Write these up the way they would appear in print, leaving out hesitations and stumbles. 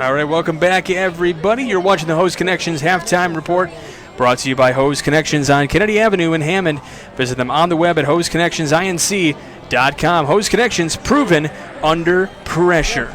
All right, welcome back, everybody. You're watching the Hose Connections Halftime Report, brought to you by Hose Connections on Kennedy Avenue in Hammond. Visit them on the web at hoseconnectionsinc.com. Hose Connections, proven under pressure.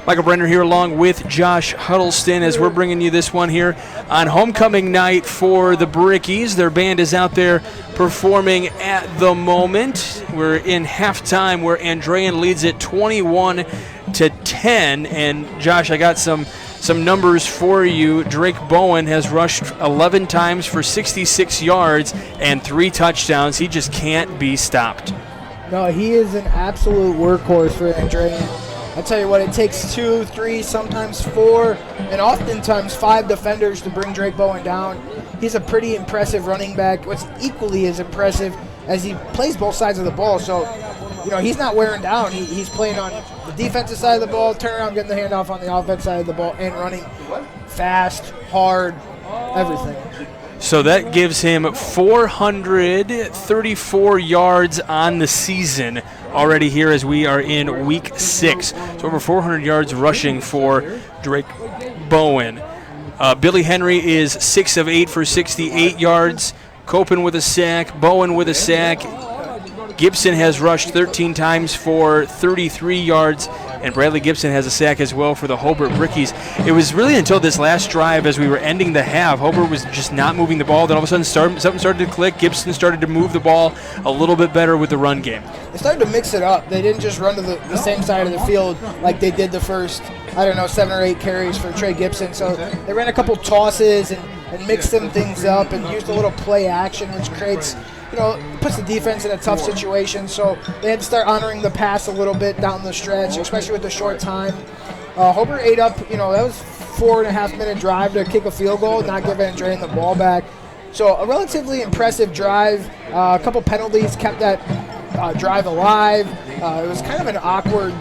Michael Brenner here along with Josh Huddleston as we're bringing you this one here on homecoming night for the Brickies. Their band is out there performing at the moment. We're in halftime where Andrean leads it 21-10. And Josh, I got some numbers for you. Drake Bowen has rushed 11 times for 66 yards and 3 touchdowns. He just can't be stopped. No, he is an absolute workhorse for Andrean. I tell you what, it takes 2, 3, sometimes 4, and oftentimes 5 defenders to bring Drake Bowen down. He's a pretty impressive running back. What's equally as impressive as he plays both sides of the ball. So, he's not wearing down. He's playing on the defensive side of the ball, turning around, getting the handoff on the offense side of the ball, and running fast, hard, everything. So that gives him 434 yards on the season already here as we are in week 6. So over 400 yards rushing for Drake Bowen. Billy Henry is 6 of 8 for 68 yards. Copen with a sack. Bowen with a sack. Gibson has rushed 13 times for 33 yards, and Bradley Gibson has a sack as well for the Hobart Brickies. It was really until this last drive as we were ending the half, Hobart was just not moving the ball. Then all of a sudden something started to click. Gibson started to move the ball a little bit better with the run game. They started to mix it up. They didn't just run to the same side of the field like they did the first, 7 or 8 carries for Trey Gibson. So they ran a couple tosses and mixed some things up and used a little play action, which creates puts the defense in a tough situation. So they had to start honoring the pass a little bit down the stretch, especially with the short time. Hobart ate up, that was 4.5-minute drive to kick a field goal, not give Andrean the ball back. So a relatively impressive drive. A couple penalties kept that drive alive. It was kind of an awkward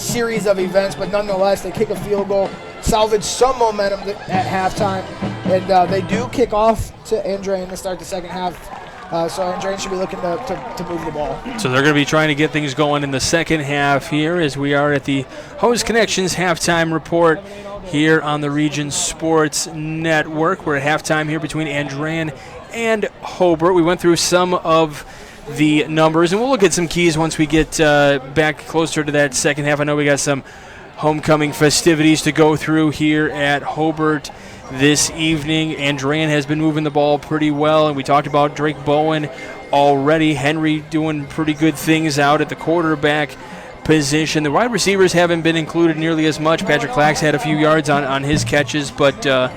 series of events, but nonetheless, they kick a field goal, salvage some momentum at halftime, and they do kick off to Andrean to start the second half. So Andrean should be looking to move the ball. So they're going to be trying to get things going in the second half here as we are at the Hose Connections Halftime Report here on the Region Sports Network. We're at halftime here between Andrean and Hobart. We went through some of the numbers, and we'll look at some keys once we get back closer to that second half. I know we got some homecoming festivities to go through here at Hobart this evening. Andrean has been moving the ball pretty well, and we talked about Drake Bowen already. Henry doing pretty good things out at the quarterback position. The wide receivers haven't been included nearly as much. Patrick Clax had a few yards on his catches, but the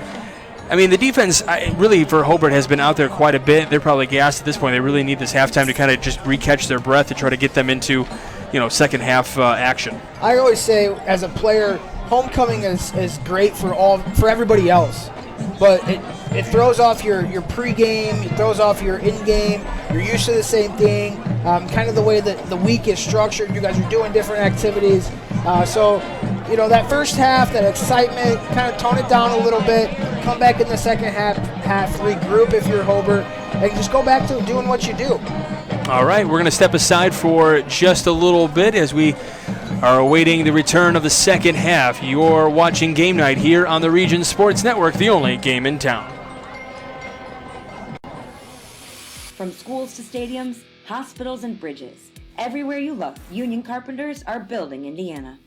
defense really for Hobart has been out there quite a bit. They're probably gassed at this point. They really need this halftime to kind of just recatch their breath to try to get them into second half action. I always say as a player, homecoming is great for everybody else, but it throws off your pregame, it throws off your in-game. You're used to the same thing, kind of the way that the week is structured. You guys are doing different activities, so that first half, that excitement, kind of tone it down a little bit. Come back in the second half, regroup if you're Hobart, and just go back to doing what you do. All right, we're going to step aside for just a little bit as we are awaiting the return of the second half. You're watching Game Night here on the Region Sports Network, the only game in town. From schools to stadiums, hospitals and bridges, everywhere you look, union carpenters are building Indiana.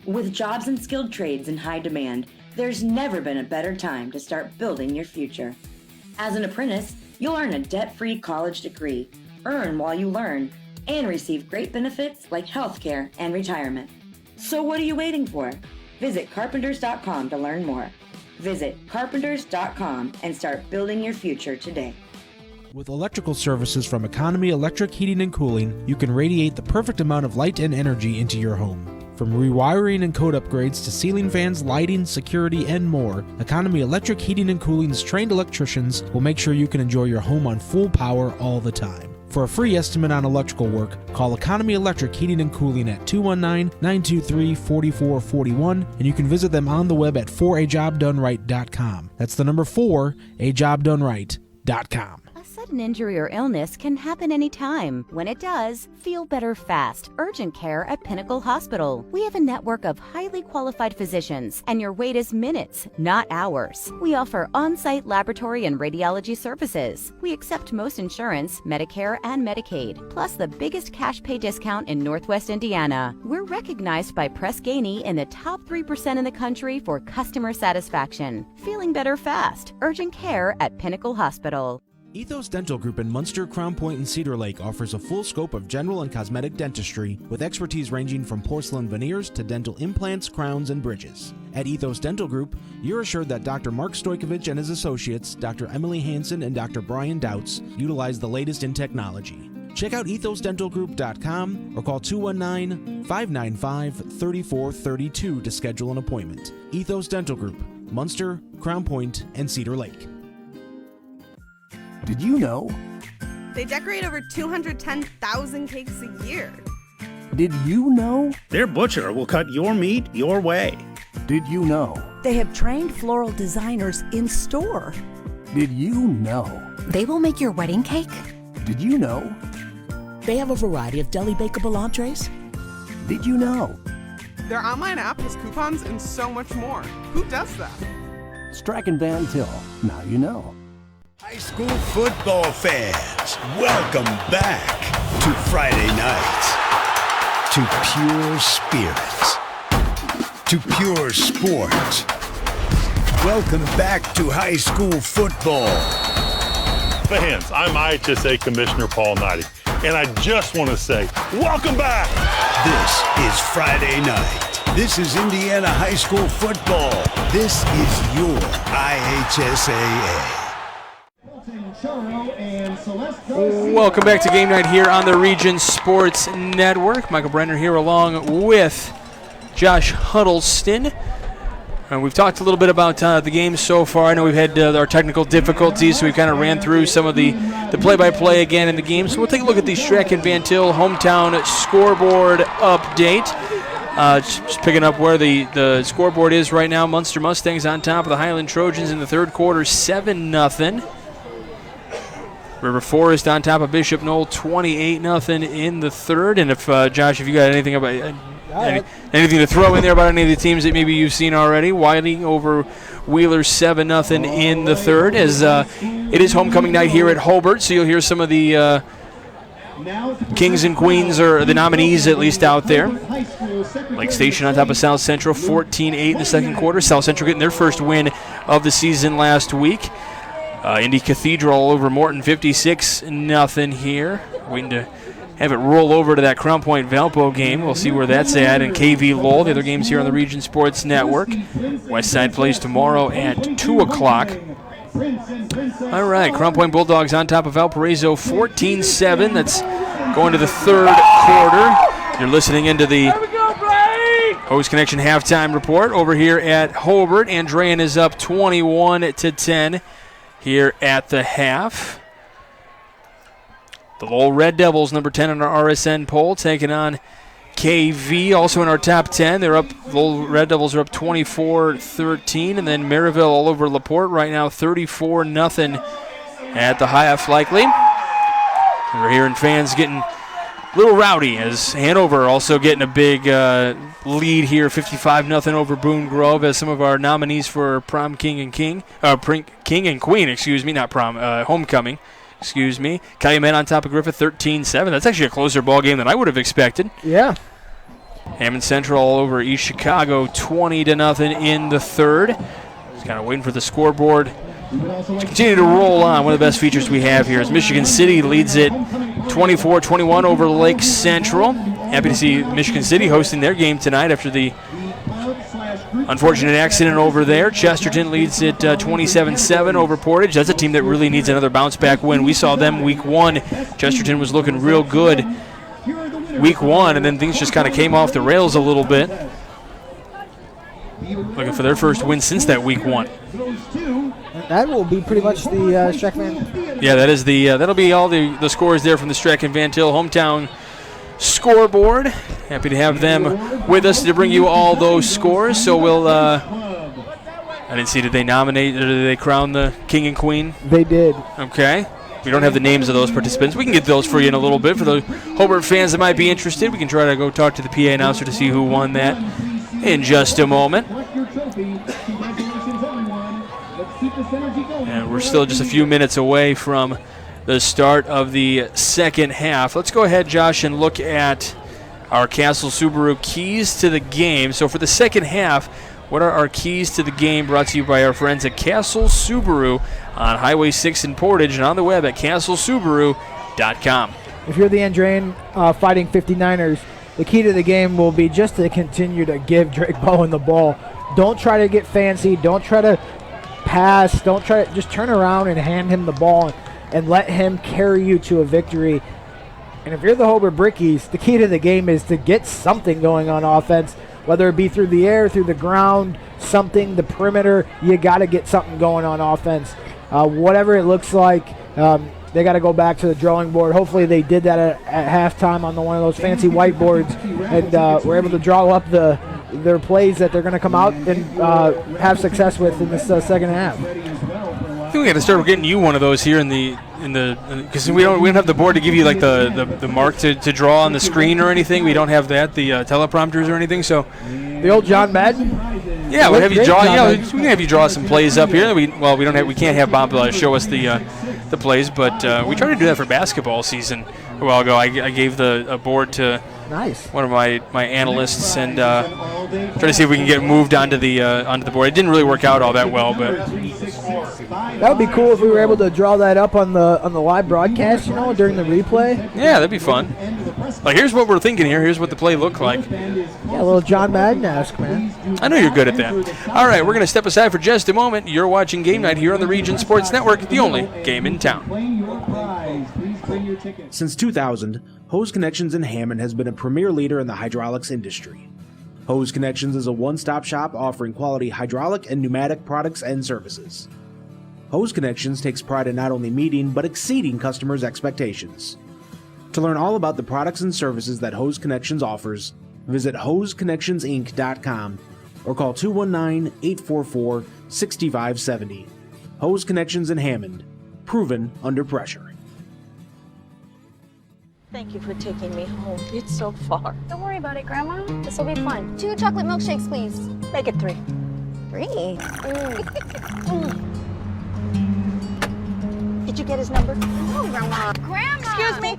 With jobs and skilled trades in high demand, there's never been a better time to start building your future. As an apprentice, you'll earn a debt-free college degree, earn while you learn, and receive great benefits like healthcare and retirement. So what are you waiting for? Visit carpenters.com to learn more. Visit carpenters.com and start building your future today. With electrical services from Economy Electric Heating and Cooling, you can radiate the perfect amount of light and energy into your home. From rewiring and code upgrades to ceiling fans, lighting, security, and more, Economy Electric Heating and Cooling's trained electricians will make sure you can enjoy your home on full power all the time. For a free estimate on electrical work, call Economy Electric Heating and Cooling at 219-923-4441, and you can visit them on the web at forajobdoneright.com. That's the number 4, ajobdoneright.com. A sudden injury or illness can happen anytime. When it does, feel better fast. Urgent care at Pinnacle Hospital. We have a network of highly qualified physicians, and your wait is minutes, not hours. We offer on-site laboratory and radiology services. We accept most insurance, Medicare, and Medicaid, plus the biggest cash pay discount in Northwest Indiana. We're recognized by Press Ganey in the top 3% in the country for customer satisfaction. Feeling better fast. Urgent care at Pinnacle Hospital. Ethos Dental Group in Munster, Crown Point, and Cedar Lake offers a full scope of general and cosmetic dentistry with expertise ranging from porcelain veneers to dental implants, crowns, and bridges. At Ethos Dental Group, you're assured that Dr. Mark Stojkovic and his associates, Dr. Emily Hansen and Dr. Brian Douts, utilize the latest in technology. Check out ethosdentalgroup.com or call 219-595-3432 to schedule an appointment. Ethos Dental Group, Munster, Crown Point, and Cedar Lake. Did you know? They decorate over 210,000 cakes a year. Did you know? Their butcher will cut your meat your way. Did you know? They have trained floral designers in store. Did you know? They will make your wedding cake. Did you know? They have a variety of deli bakeable entrees. Did you know? Their online app has coupons and so much more. Who does that? Strachan Van Til. Now you know. High school football fans, welcome back to Friday night, to pure spirits, to pure sport. Welcome back to high school football. Fans, I'm IHSA Commissioner Paul Knighty, and I just want to say, welcome back! This is Friday night. This is Indiana high school football. This is your IHSAA. Welcome back to Game Night here on the Region Sports Network. Michael Brenner here along with Josh Huddleston. We've talked a little bit about the game so far. I know we've had our technical difficulties, so we kind of ran through some of the play-by-play again in the game. So we'll take a look at the Strachan Van Til hometown scoreboard update. Just picking up where the scoreboard is right now. Munster Mustangs on top of the Highland Trojans in the third quarter, 7-0. River Forest on top of Bishop Knoll, 28-0 in the third. And if Josh, if you got anything about anything to throw in there about any of the teams that maybe you've seen already, Whiting over Wheeler, 7-0 in the third. As it is homecoming night here at Hobart, so you'll hear some of the Kings and Queens, or the nominees at least, out there. Lake Station on top of South Central, 14-8 in the second quarter. South Central getting their first win of the season last week. Indy Cathedral all over Morton, 56-0 here. Waiting to have it roll over to that Crown Point Valpo game. We'll see where that's at. And KV Lowell, the other games here on the Region Sports Network. Westside plays tomorrow at 2 o'clock. All right, Crown Point Bulldogs on top of Valparaiso, 14-7. That's going to the third quarter. You're listening into the Hose Connection halftime report over here at Hobart. Andrean is up 21-10 here at the half. The Lowell Red Devils, number 10 on our RSN poll, taking on KV, also in our top 10. They're up. Lowell Red Devils are up 24-13, and then Maryville all over LaPorte right now, 34-0 at the half, likely. We're hearing fans getting a little rowdy as Hanover also getting a big lead here, 55-0 over Boone Grove, as some of our nominees for King and Queen, not prom, homecoming. Calumet on top of Griffith, 13-7. That's actually a closer ball game than I would have expected. Yeah. Hammond Central all over East Chicago, 20-0 in the third. Just kind of waiting for the scoreboard to continue to roll on. One of the best features we have here is Michigan City leads it 24-21 over Lake Central. Happy to see Michigan City hosting their game tonight after the unfortunate accident over there. Chesterton leads it 27-7 over Portage. That's a team that really needs another bounce-back win. We saw them week one. Chesterton was looking real good week one, and then things just kind of came off the rails a little bit. Looking for their first win since that week one. That will be pretty much the Strachan. Yeah, that is that'll be all the scores there from the Strachan Van Til hometown scoreboard. Happy to have them with us to bring you all those scores. So we'll I didn't see, did they nominate or did they crown the king and queen? They did. Okay. We don't have the names of those participants. We can get those for you in a little bit. For the Hobart fans that might be interested, we can try to go talk to the PA announcer to see who won that in just a moment. And we're still just a few minutes away from the start of the second half. Let's go ahead, Josh, and look at our Castle Subaru keys to the game. So for the second half, what are our keys to the game, brought to you by our friends at Castle Subaru on Highway 6 in Portage and on the web at castlesubaru.com. If you're the Andrean Fighting 59ers, the key to the game will be just to continue to give Drake Bowen the ball. Don't try to get fancy. Don't try to pass. Don't try to just turn around and hand him the ball and let him carry you to a victory. And if you're the Hobart Brickies, the key to the game is to get something going on offense, whether it be through the air, through the ground, something, the perimeter. You got to get something going on offense. Whatever it looks like, they got to go back to the drawing board. Hopefully they did that at halftime on one of those fancy whiteboards, and were able to draw up their plays that they're going to come out and have success with in this second half. I think we got to start getting you one of those here because we don't have the board to give you like the mark to draw on the screen or anything. We don't have that, the teleprompters or anything. So the old John Madden. Yeah, we'll have you draw. Yeah, we can have you draw some plays up here. We can't have Bob show us the plays, but we tried to do that for basketball season a while ago. I gave a board to one of my analysts and try to see if we can get moved onto the board. It didn't really work out all that well, but that would be cool if we were able to draw that up on the live broadcast, during the replay. Yeah, that'd be fun. Like, here's what we're thinking here. Here's what the play looked like. Yeah, a little John Madden-esque, man. I know you're good at that. All right, we're going to step aside for just a moment. You're watching Game Night here on the Region Sports Network, the only game in town. Since 2000, Hose Connections in Hammond has been a premier leader in the hydraulics industry. Hose Connections is a one-stop shop offering quality hydraulic and pneumatic products and services. Hose Connections takes pride in not only meeting but exceeding customers' expectations. To learn all about the products and services that Hose Connections offers, visit hoseconnectionsinc.com or call 219-844-6570. Hose Connections in Hammond, proven under pressure. Thank you for taking me home. It's so far. Don't worry about it, Grandma. This will be fun. 2 chocolate milkshakes, please. Make it 3. 3? Did you get his number? No, Grandma. Grandma! Excuse me?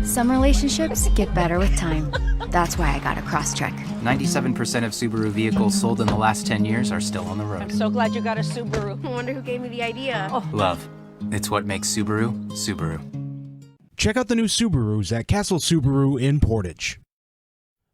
Some relationships get better with time. That's why I got a Crosstrek. 97% of Subaru vehicles sold in the last 10 years are still on the road. I'm so glad you got a Subaru. I wonder who gave me the idea. Oh. Love. It's what makes Subaru, Subaru. Check out the new Subarus at Castle Subaru in Portage.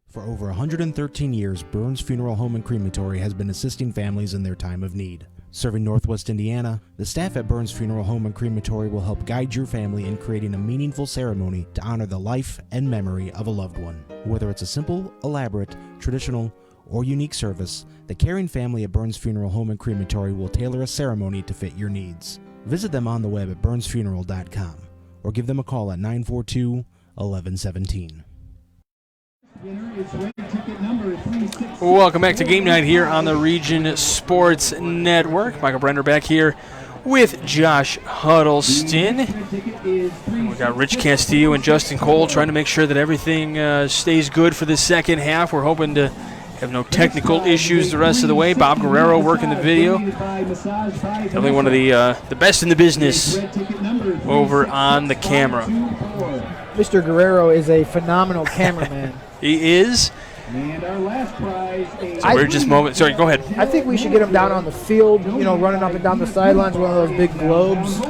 For over 113 years, Burns Funeral Home and Crematory has been assisting families in their time of need. Serving Northwest Indiana, the staff at Burns Funeral Home and Crematory will help guide your family in creating a meaningful ceremony to honor the life and memory of a loved one. Whether it's a simple, elaborate, traditional, or unique service, the caring family at Burns Funeral Home and Crematory will tailor a ceremony to fit your needs. Visit them on the web at burnsfuneral.com or give them a call at 942-1117. Welcome back to Game Night here on the Region Sports Network. Michael Brenner back here with Josh Huddleston. We got Rich Castillo and Justin Cole trying to make sure that everything stays good for the second half. We're hoping to have no technical issues the rest of the way. Bob Guerrero working the video. Definitely one of the best in the business over on the camera. Mr. Guerrero is a phenomenal cameraman. He is. And our last prize. So we're just moment. Sorry, go ahead. I think we should get him down on the field, running up and down the sidelines, one of those big globes.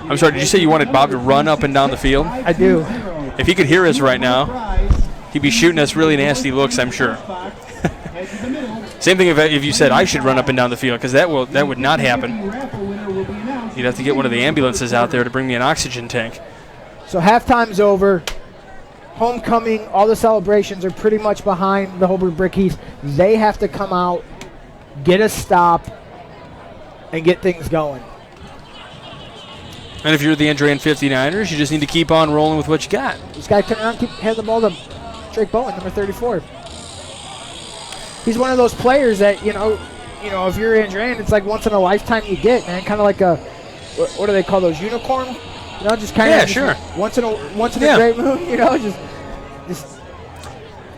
I'm sorry, did you say you wanted Bob to run up and down the field? I do. If he could hear us right now, he'd be shooting us really nasty looks, I'm sure. Same thing if you said I should run up and down the field, because that would not happen. You'd have to get one of the ambulances out there to bring me an oxygen tank. So halftime's over. Homecoming, all the celebrations are pretty much behind the Hobart Brickies. They have to come out, get a stop, and get things going. And if you're the Andrean 59ers, you just need to keep on rolling with what you got. This guy turn around, hand the ball to Drake Bowen, number 34. He's one of those players that, if you're Andrean, it's like once in a lifetime you get, man. Kind of like a what do they call those, unicorn? You know, just kind of sure. Once in a great moon, you know, just.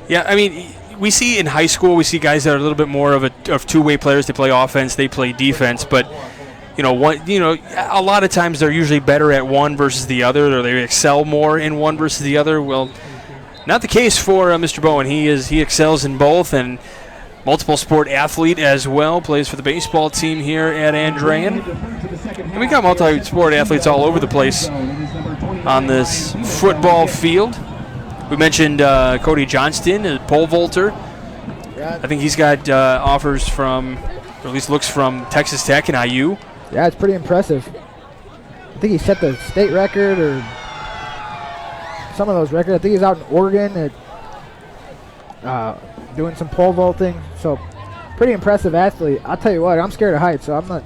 Yeah, I mean, we see in high school, we see guys that are a little bit more of two-way players. They play offense, they play defense, but a lot of times they're usually better at one versus the other, or they excel more in one versus the other. Well, not the case for Mr. Bowen. He excels in both, and multiple sport athlete as well. Plays for the baseball team here at Andrean. And we got multi-sport athletes all over the place on this football field. We mentioned Cody Johnston, a pole vaulter. I think he's got offers from, or at least looks from, Texas Tech and IU. Yeah, it's pretty impressive. I think he set the state record or some of those records. I think he's out in Oregon at doing some pole vaulting. So pretty impressive athlete. I'll tell you what, I'm scared of heights, so I'm not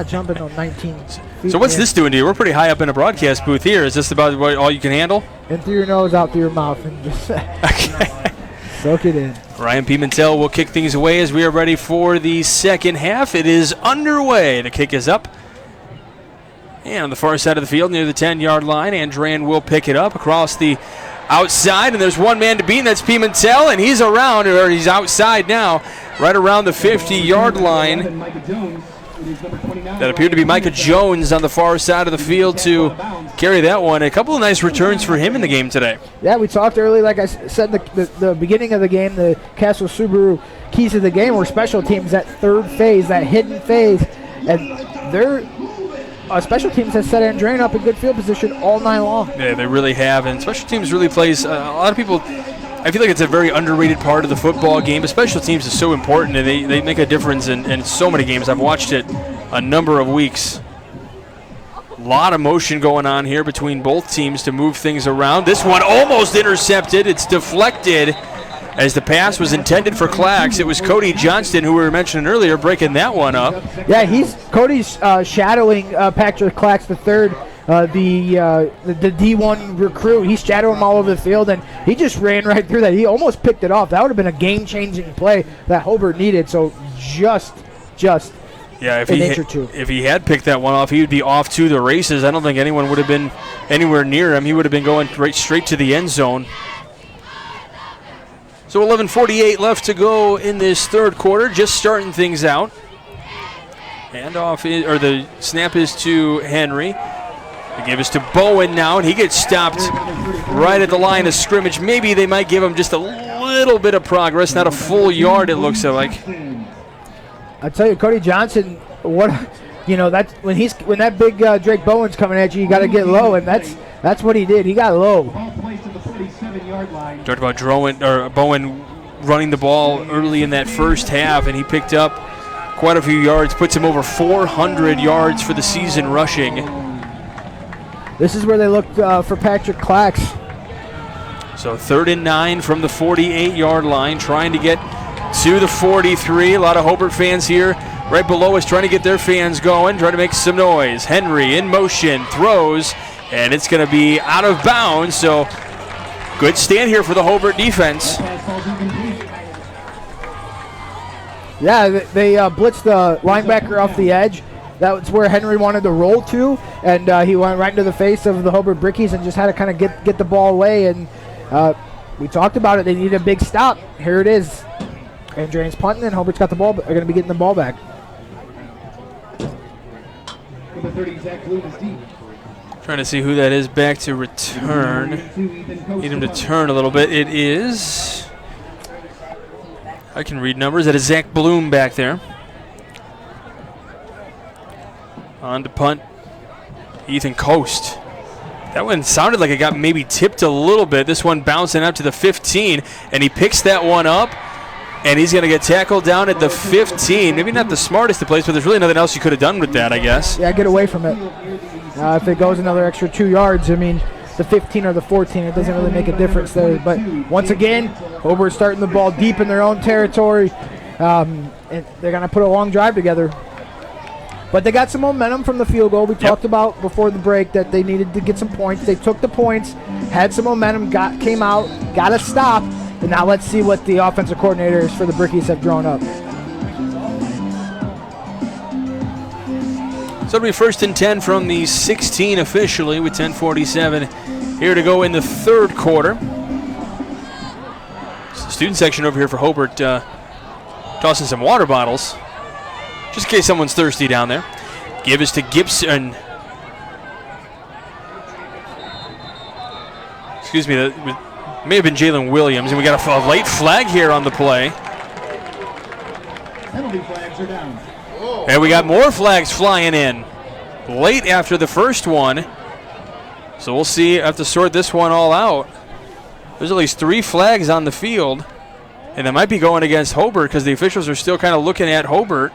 jumping on 19 feet. So what's this doing to you? We're pretty high up in a broadcast booth here. Is this about all you can handle? In through your nose, out through your mouth, and just soak it in. Ryan Pimentel will kick things away as we are ready for the second half. It is underway. The kick is up. And on the far side of the field, near the 10-yard line, Andrean will pick it up across the outside, and there's one man to beat, and that's Pimentel, and he's around, or he's outside now, right around the 50-yard line. That appeared to be Micah Jones on the far side of the field to carry that one. A couple of nice returns for him in the game today. Yeah, we talked early, like I said, the beginning of the game, the Castle Subaru keys to the game were special teams, that third phase, that hidden phase, and their special teams has set Andrean up in good field position all night long. Yeah, they really have, and special teams really plays, a lot of people, I feel like it's a very underrated part of the football game, but special teams is so important, and they make a difference in so many games. I've watched it a number of weeks. A lot of motion going on here between both teams to move things around. This one almost intercepted. It's deflected as the pass was intended for Clax. It was Cody Johnston, who we were mentioning earlier, breaking that one up. Yeah, Cody's shadowing Patrick Clax III, the D1 recruit. He's shadowing him all over the field, and he just ran right through that. He almost picked it off. That would have been a game-changing play that Hobart needed. So just yeah, if he had picked that one off, he would be off to the races. I don't think anyone would have been anywhere near him. He would have been going right straight to the end zone. So 11:48 left to go in this third quarter, just starting things out. The snap is to Henry. They give us to Bowen now, and he gets stopped right at the line of scrimmage. Maybe they might give him just a little bit of progress, not a full yard, it looks like. I tell you, Cody Johnson, that's when that big Drake Bowen's coming at you got to get low, and that's what he did. He got low. Talked about Bowen running the ball early in that first half, and he picked up quite a few yards, puts him over 400 yards for the season rushing. This is where they looked for Patrick Clax. So 3rd and 9 from the 48-yard line, trying to get to the 43. A lot of Hobart fans here right below us trying to get their fans going, trying to make some noise. Henry in motion, throws, and it's going to be out of bounds. So good stand here for the Hobart defense. Yeah, they blitzed the linebacker off the edge. That's where Henry wanted to roll to, and he went right into the face of the Hobart Brickies and just had to kind of get the ball away. And we talked about it. They needed a big stop. Here it is. Andrean's punting, and Hobart's got the ball. They're going to be getting the ball back. Trying to see who that is back to return. Need him to turn a little bit. It is, I can read numbers. That is Zach Bloom back there. On to punt, Ethan Coast. That one sounded like it got maybe tipped a little bit. This one bouncing up to the 15, and he picks that one up. And he's going to get tackled down at the 15. Maybe not the smartest of plays, but there's really nothing else you could have done with that, I guess. Yeah, get away from it. If it goes another extra 2 yards, I mean, the 15 or the 14, it doesn't really make a difference there. But once again, Hobart starting the ball deep in their own territory. And they're going to put a long drive together. But they got some momentum from the field goal. We talked about before the break that they needed to get some points. They took the points, had some momentum, came out, got a stop. And now let's see what the offensive coordinators for the Brickies have drawn up. So it'll be 1st and 10 from the 16 officially with 10:47 here to go in the third quarter. Student section over here for Hobart tossing some water bottles, just in case someone's thirsty down there. Give us to Gibson. Excuse me, that may have been Jalen Williams, and we got a late flag here on the play. Penalty flags are down. And we got more flags flying in late after the first one. So we'll see, have to sort this one all out. There's at least 3 flags on the field, and that might be going against Hobart because the officials are still kind of looking at Hobart.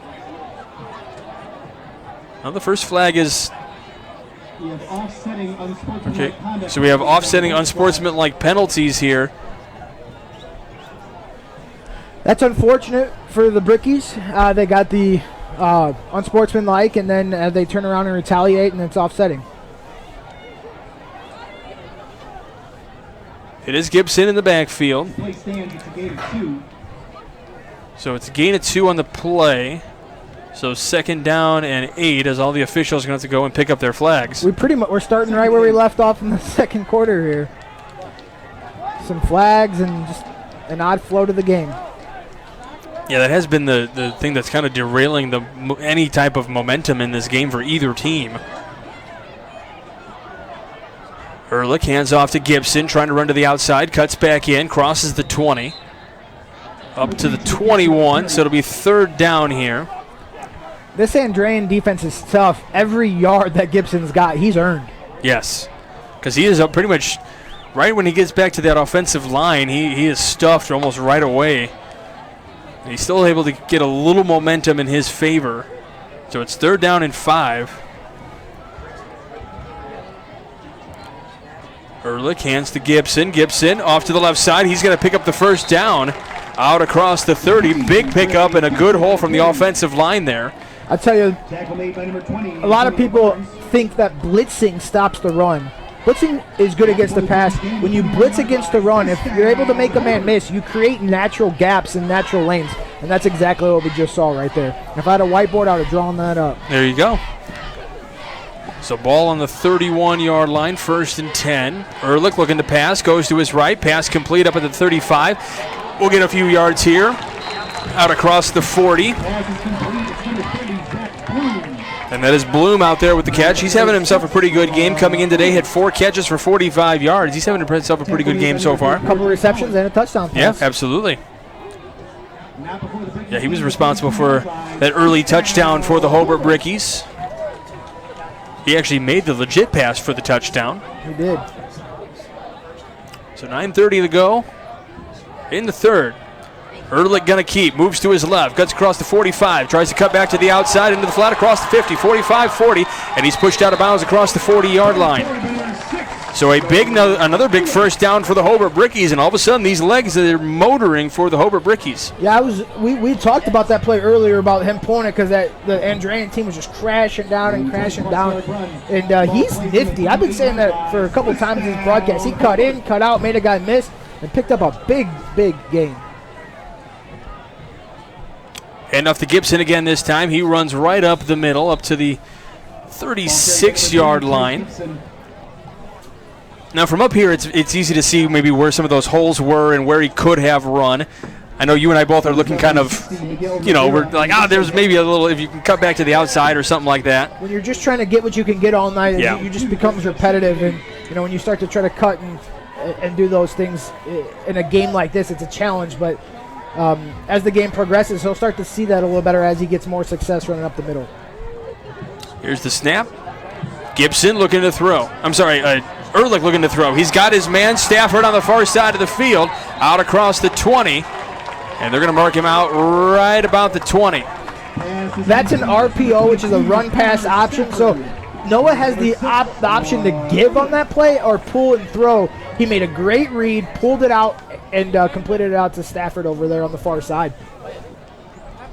Now the first flag is okay. So we have offsetting unsportsmanlike penalties here. That's unfortunate for the Brickies. They got the unsportsmanlike, and then they turn around and retaliate, and it's offsetting. It is Gibson in the backfield. So it's a gain of 2 on the play. So 2nd down and 8 as all the officials are going to have to go and pick up their flags. We're starting right where we left off in the second quarter here. Some flags and just an odd flow to the game. Yeah, that has been the thing that's kind of derailing any type of momentum in this game for either team. Ehrlich hands off to Gibson, trying to run to the outside, cuts back in, crosses the 20. Up to the 21, so it'll be 3rd down here. This Andrean defense is tough. Every yard that Gibson's got, he's earned. Yes, because he is up pretty much right when he gets back to that offensive line. He is stuffed almost right away. And he's still able to get a little momentum in his favor. So it's 3rd down and 5. Ehrlich hands to Gibson. Gibson off to the left side. He's going to pick up the 1st down out across the 30. Big pickup and a good hole from the offensive line there. I tell you, a lot of people think that blitzing stops the run. Blitzing is good against the pass. When you blitz against the run, if you're able to make a man miss, you create natural gaps and natural lanes. And that's exactly what we just saw right there. If I had a whiteboard, I would have drawn that up. There you go. So ball on the 31-yard line, 1st and 10. Ehrlich looking to pass, goes to his right. Pass complete up at the 35. We'll get a few yards here. Out across the 40. And that is Bloom out there with the catch. He's having himself a pretty good game coming in today. Had 4 catches for 45 yards. He's having himself a pretty good game so far. A couple of receptions and a touchdown pass. Yeah, absolutely. Yeah, he was responsible for that early touchdown for the Hobart Brickies. He actually made the legit pass for the touchdown. He did. So 9:30 to go in the 3rd. Ehrlich gonna keep, moves to his left, cuts across the 45, tries to cut back to the outside into the flat across the 50, 45, 40, and he's pushed out of bounds across the 40-yard line. So another big 1st down for the Hobart Brickies, and all of a sudden these legs are motoring for the Hobart Brickies. Yeah, we talked about that play earlier about him pulling it because the Andrean team was just crashing down and crashing down, and he's nifty. I've been saying that for a couple times in this broadcast. He cut in, cut out, made a guy miss, and picked up a big gain. And off to Gibson again this time. He runs right up the middle, up to the 36-yard line. Now from up here, it's easy to see maybe where some of those holes were and where he could have run. I know you and I both are looking kind of, we're like, there's maybe a little, if you can cut back to the outside or something like that. When you're just trying to get what you can get all night, yeah. You just becomes repetitive. And, when you start to try to cut and do those things in a game like this, it's a challenge. But as the game progresses, he'll start to see that a little better as he gets more success running up the middle. Here's the snap. Gibson looking to throw. Ehrlich looking to throw. He's got his man, Stafford, on the far side of the field, out across the 20. And they're going to mark him out right about the 20. That's an RPO, which is a run-pass option. So Noah has the option to give on that play or pull and throw. He made a great read, pulled it out, and completed it out to Stafford over there on the far side.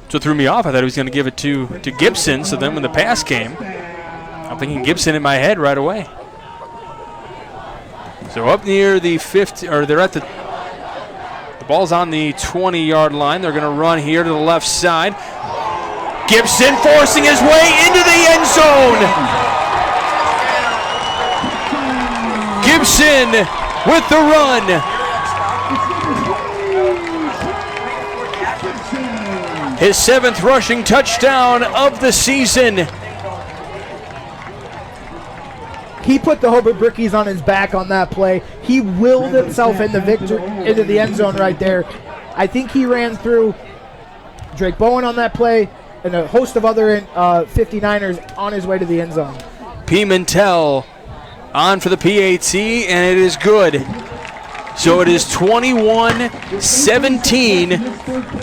So it threw me off. I thought he was going to give it to Gibson. So then when the pass came, I'm thinking Gibson in my head right away. So up near the 50, or they're at the ball's on the 20-yard line. They're going to run here to the left side. Gibson forcing his way into the end zone. Gibson with the run. His 7th rushing touchdown of the season. He put the Hobart Brickies on his back on that play. He willed himself into the end zone right there. I think he ran through Drake Bowen on that play and a host of other 59ers on his way to the end zone. Pimentel on for the PAT, and it is good. So it is 21-17.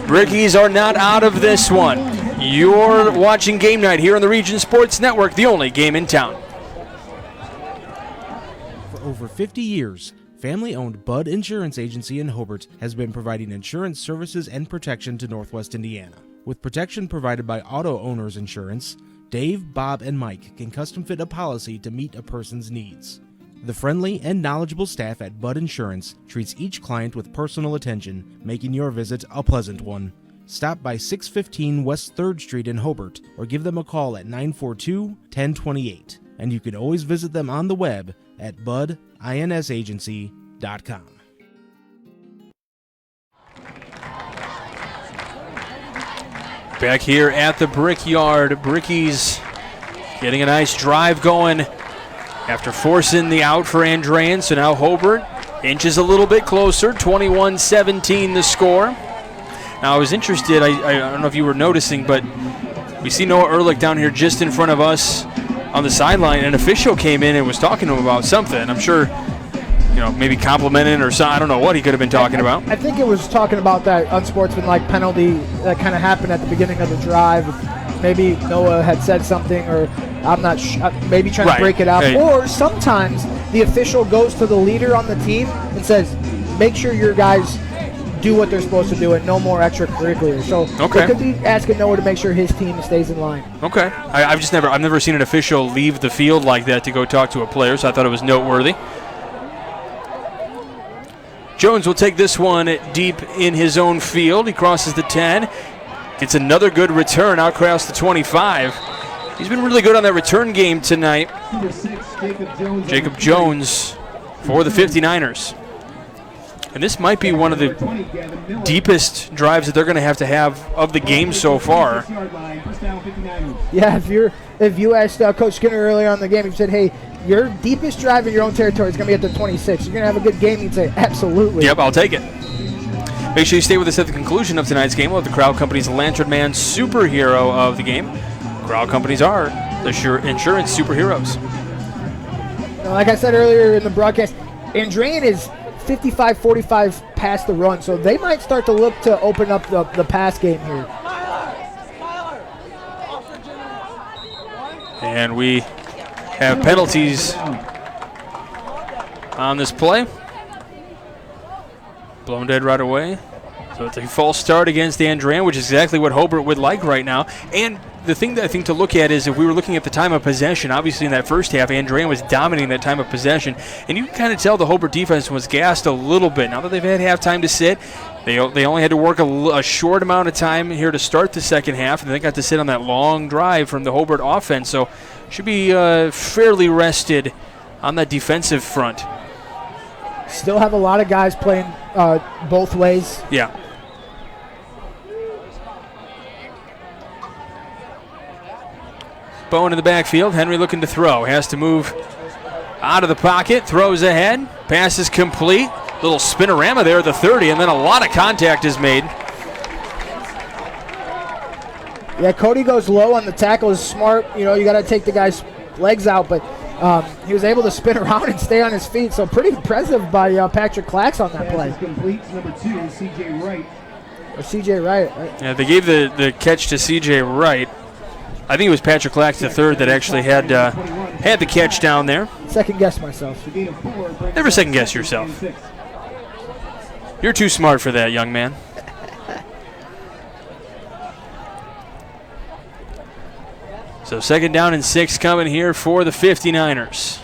Brickies are not out of this one. You're watching Game Night here on the Region Sports Network, the only game in town. For over 50 years, family-owned Bud Insurance Agency in Hobart has been providing insurance services and protection to Northwest Indiana. With protection provided by Auto Owners Insurance, Dave, Bob, and Mike can custom fit a policy to meet a person's needs. The friendly and knowledgeable staff at Bud Insurance treats each client with personal attention, making your visit a pleasant one. Stop by 615 West 3rd Street in Hobart or give them a call at 942-1028. And you can always visit them on the web at budinsagency.com. Back here at the Brickyard, Brickies getting a nice drive going after forcing the out for Andrean. So now Hobart inches a little bit closer, 21-17 the score. Now I was interested, I don't know if you were noticing, but we see Noah Ehrlich down here just in front of us on the sideline. An official came in and was talking to him about something. I'm sure, maybe complimenting or something. I don't know what he could have been talking about. I think it was talking about that unsportsmanlike penalty that kind of happened at the beginning of the drive. Maybe Noah had said something, or I'm not maybe trying to break it up. Hey. Or sometimes the official goes to the leader on the team and says, make sure your guys do what they're supposed to do and no more extracurriculars. So okay. It could be asking Noah to make sure his team stays in line. Okay. I've never seen an official leave the field like that to go talk to a player, so I thought it was noteworthy. Jones will take this one deep in his own field. He crosses the 10. Gets another good return out across the 25. He's been really good on that return game tonight. Jacob Jones for the 59ers. And this might be one of the deepest drives that they're going to have of the game so far. Yeah, if you asked Coach Skinner earlier on the game, he said, hey, your deepest drive in your own territory is going to be at the 26. You're going to have a good game. He'd say, absolutely. Yep, I'll take it. Make sure you stay with us at the conclusion of tonight's game. We'll have the Crowd Company's Lantern Man superhero of the game. Crowd Companies are the insurance superheroes. Like I said earlier in the broadcast, Andrean is 55-45 past the run, so they might start to look to open up the pass game here. And we have penalties on this play. Blown dead right away. So it's a false start against Andrean, which is exactly what Hobart would like right now. And the thing that I think to look at is if we were looking at the time of possession, obviously in that first half, Andrean was dominating that time of possession. And you can kind of tell the Hobart defense was gassed a little bit. Now that they've had halftime to sit, they only had to work a short amount of time here to start the second half, and they got to sit on that long drive from the Hobart offense. So should be fairly rested on that defensive front. Still have a lot of guys playing both ways. Yeah. Bowen in the backfield. Henry looking to throw. Has to move out of the pocket. Throws ahead. Pass is complete. Little spinorama there at the 30, and then a lot of contact is made. Yeah, Cody goes low on the tackle. Is smart. You got to take the guy's legs out, but he was able to spin around and stay on his feet. So pretty impressive by Patrick Clax on that play. Number 2, C.J. Wright. Or C.J. Wright. Yeah, they gave the catch to C.J. Wright. I think it was Patrick Clax the third that actually had the catch down there. Second guess myself. Never second guess yourself. You're too smart for that, young man. So 2nd down and 6 coming here for the 59ers.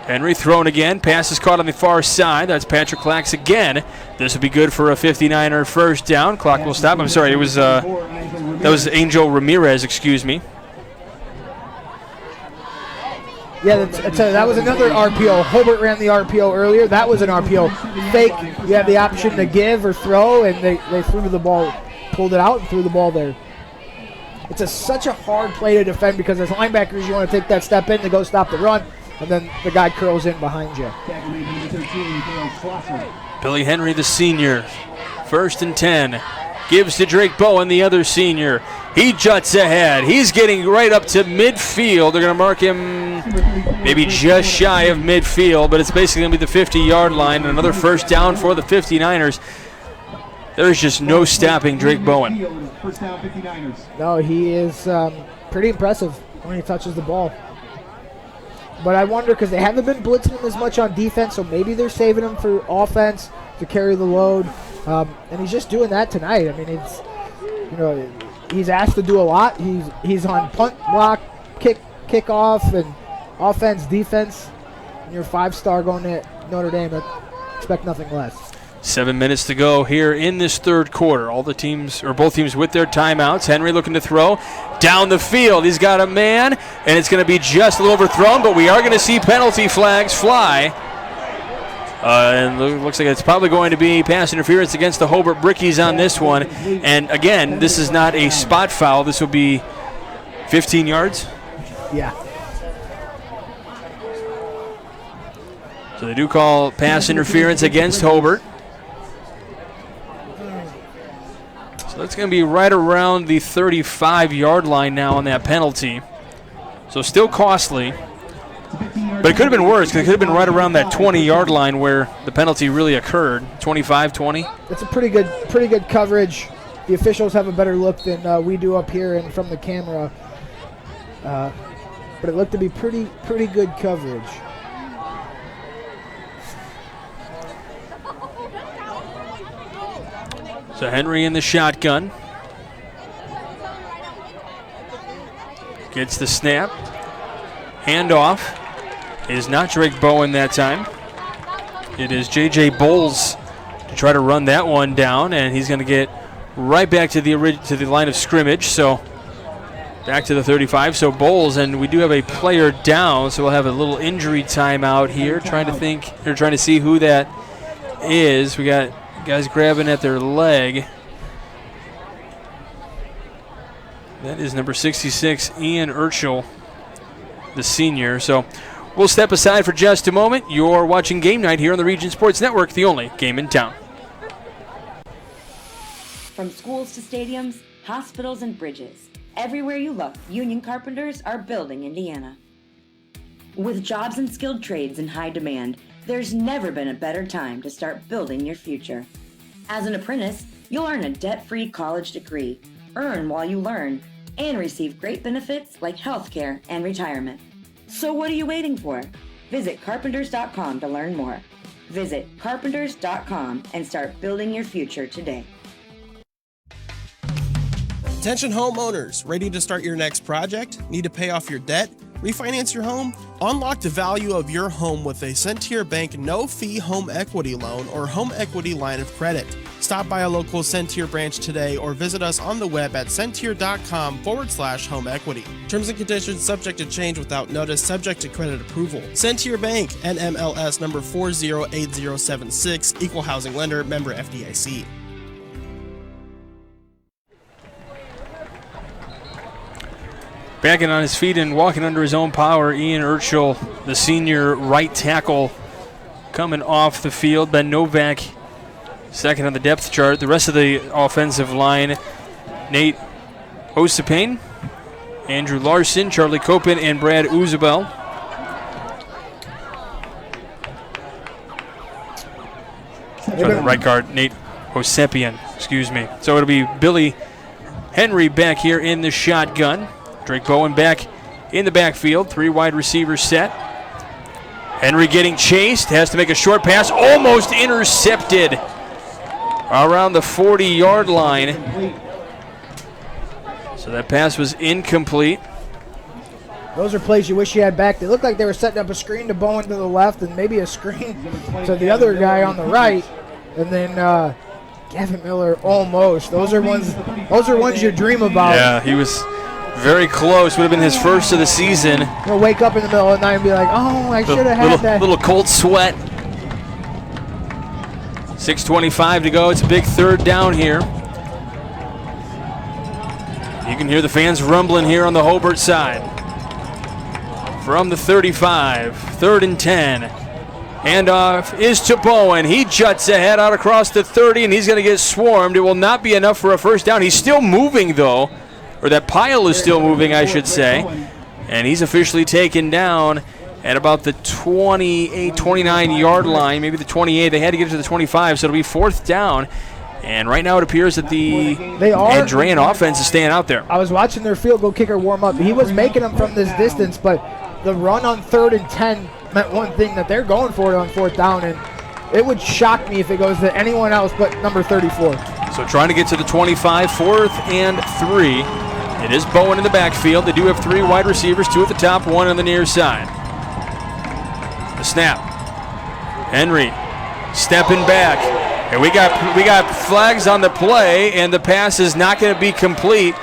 Henry thrown again. Pass is caught on the far side. That's Patrick Clax again. This will be good for a 59er first down. Clock will stop. I'm sorry, it was that was Angel Ramirez, excuse me. Yeah, that was another RPO. Hobart ran the RPO earlier. That was an RPO. Fake, you have the option to give or throw, and they threw the ball, pulled it out and threw the ball there. It's such a hard play to defend because as linebackers, you want to take that step in to go stop the run, and then the guy curls in behind you. Billy Henry, the senior, 1st and 10. Gives to Drake Bowen, the other senior. He juts ahead. He's getting right up to midfield. They're going to mark him maybe just shy of midfield, but it's basically going to be the 50-yard line. And another first down for the 59ers. There's just no stopping Drake Bowen. No, he is pretty impressive when he touches the ball. But I wonder, because they haven't been blitzing him as much on defense, so maybe they're saving him for offense to carry the load. And he's just doing that tonight. I mean, it's, he's asked to do a lot. He's on punt, block, kickoff, and offense, defense. And you're 5-star going to Notre Dame. I expect nothing less. 7 minutes to go here in this third quarter. All the teams, or both teams, with their timeouts. Henry looking to throw down the field. He's got a man, and it's going to be just a little overthrown, but we are going to see penalty flags fly. And looks like it's probably going to be pass interference against the Hobart Brickies on this one. And again, this is not a spot foul. This will be 15 yards. Yeah. So they do call pass interference against Hobart. So that's going to be right around the 35-yard line now on that penalty. So still costly. But it could have been worse, because it could have been right around that 20-yard line where the penalty really occurred. 25-20. It's a pretty good coverage. The officials have a better look than we do up here and from the camera. But it looked to be pretty good coverage. So Henry in the shotgun. Gets the snap. Handoff. It is not Drake Bowen that time. It is J.J. Bowles to try to run that one down, and he's going to get right back to the line of scrimmage. So back to the 35. So Bowles, and we do have a player down, so we'll have a little injury timeout here. Trying to see who that is. We got guys grabbing at their leg. That is number 66, Ian Urschel, the senior. So we'll step aside for just a moment. You're watching Game Night here on the Region Sports Network, the only game in town. From schools to stadiums, hospitals and bridges, everywhere you look, union carpenters are building Indiana. With jobs and skilled trades in high demand, there's never been a better time to start building your future. As an apprentice, you'll earn a debt-free college degree, earn while you learn, and receive great benefits like healthcare and retirement. So what are you waiting for? Visit carpenters.com to learn more. Visit carpenters.com and start building your future today. Attention homeowners, ready to start your next project? Need to pay off your debt? Refinance your home? Unlock the value of your home with a Centier Bank no-fee home equity loan or home equity line of credit. Stop by a local Centier branch today or visit us on the web at centier.com/home equity. Terms and conditions subject to change without notice, subject to credit approval. Centier Bank, NMLS number 408076, equal housing lender, member FDIC. Backing on his feet and walking under his own power, Ian Urschel, the senior right tackle, coming off the field. Ben Novak, second on the depth chart. The rest of the offensive line, Nate Osipane, Andrew Larson, Charlie Copen, and Brad Uzabel. Right guard, Nate Osepian, excuse me. So it'll be Billy Henry back here in the shotgun. Drake Bowen back in the backfield. 3 wide receivers set. Henry getting chased. Has to make a short pass. Almost intercepted around the 40-yard line. So that pass was incomplete. Those are plays you wish you had back. They looked like they were setting up a screen to Bowen to the left and maybe a screen to the other guy on the right. And then Gavin Miller almost. Those are ones you dream about. Yeah, he was very close. Would have been his first of the season. You'll wake up in the middle of the night and be like, oh, I should have had that. Little cold sweat. 6:25 to go. It's a big third down here. You can hear the fans rumbling here on the Hobart side. From the 35, 3rd and 10. Handoff is to Bowen. He juts ahead out across the 30, and he's going to get swarmed. It will not be enough for a first down. He's still moving, though. Or that pile is still moving, I should say. And he's officially taken down at about the 28, 29-yard line, maybe the 28. They had to get to the 25, so it'll be 4th down. And right now it appears that the Andrean offense is staying out there. I was watching their field goal kicker warm up. He was making them from this distance, but the run on 3rd and 10 meant one thing, that they're going for it on 4th down, and it would shock me if it goes to anyone else but number 34. So trying to get to the 25, 4th and 3. It is Bowen in the backfield. They do have 3 wide receivers, 2 at the top, 1 on the near side. The snap. Henry stepping back. And we got flags on the play, and the pass is not going to be complete.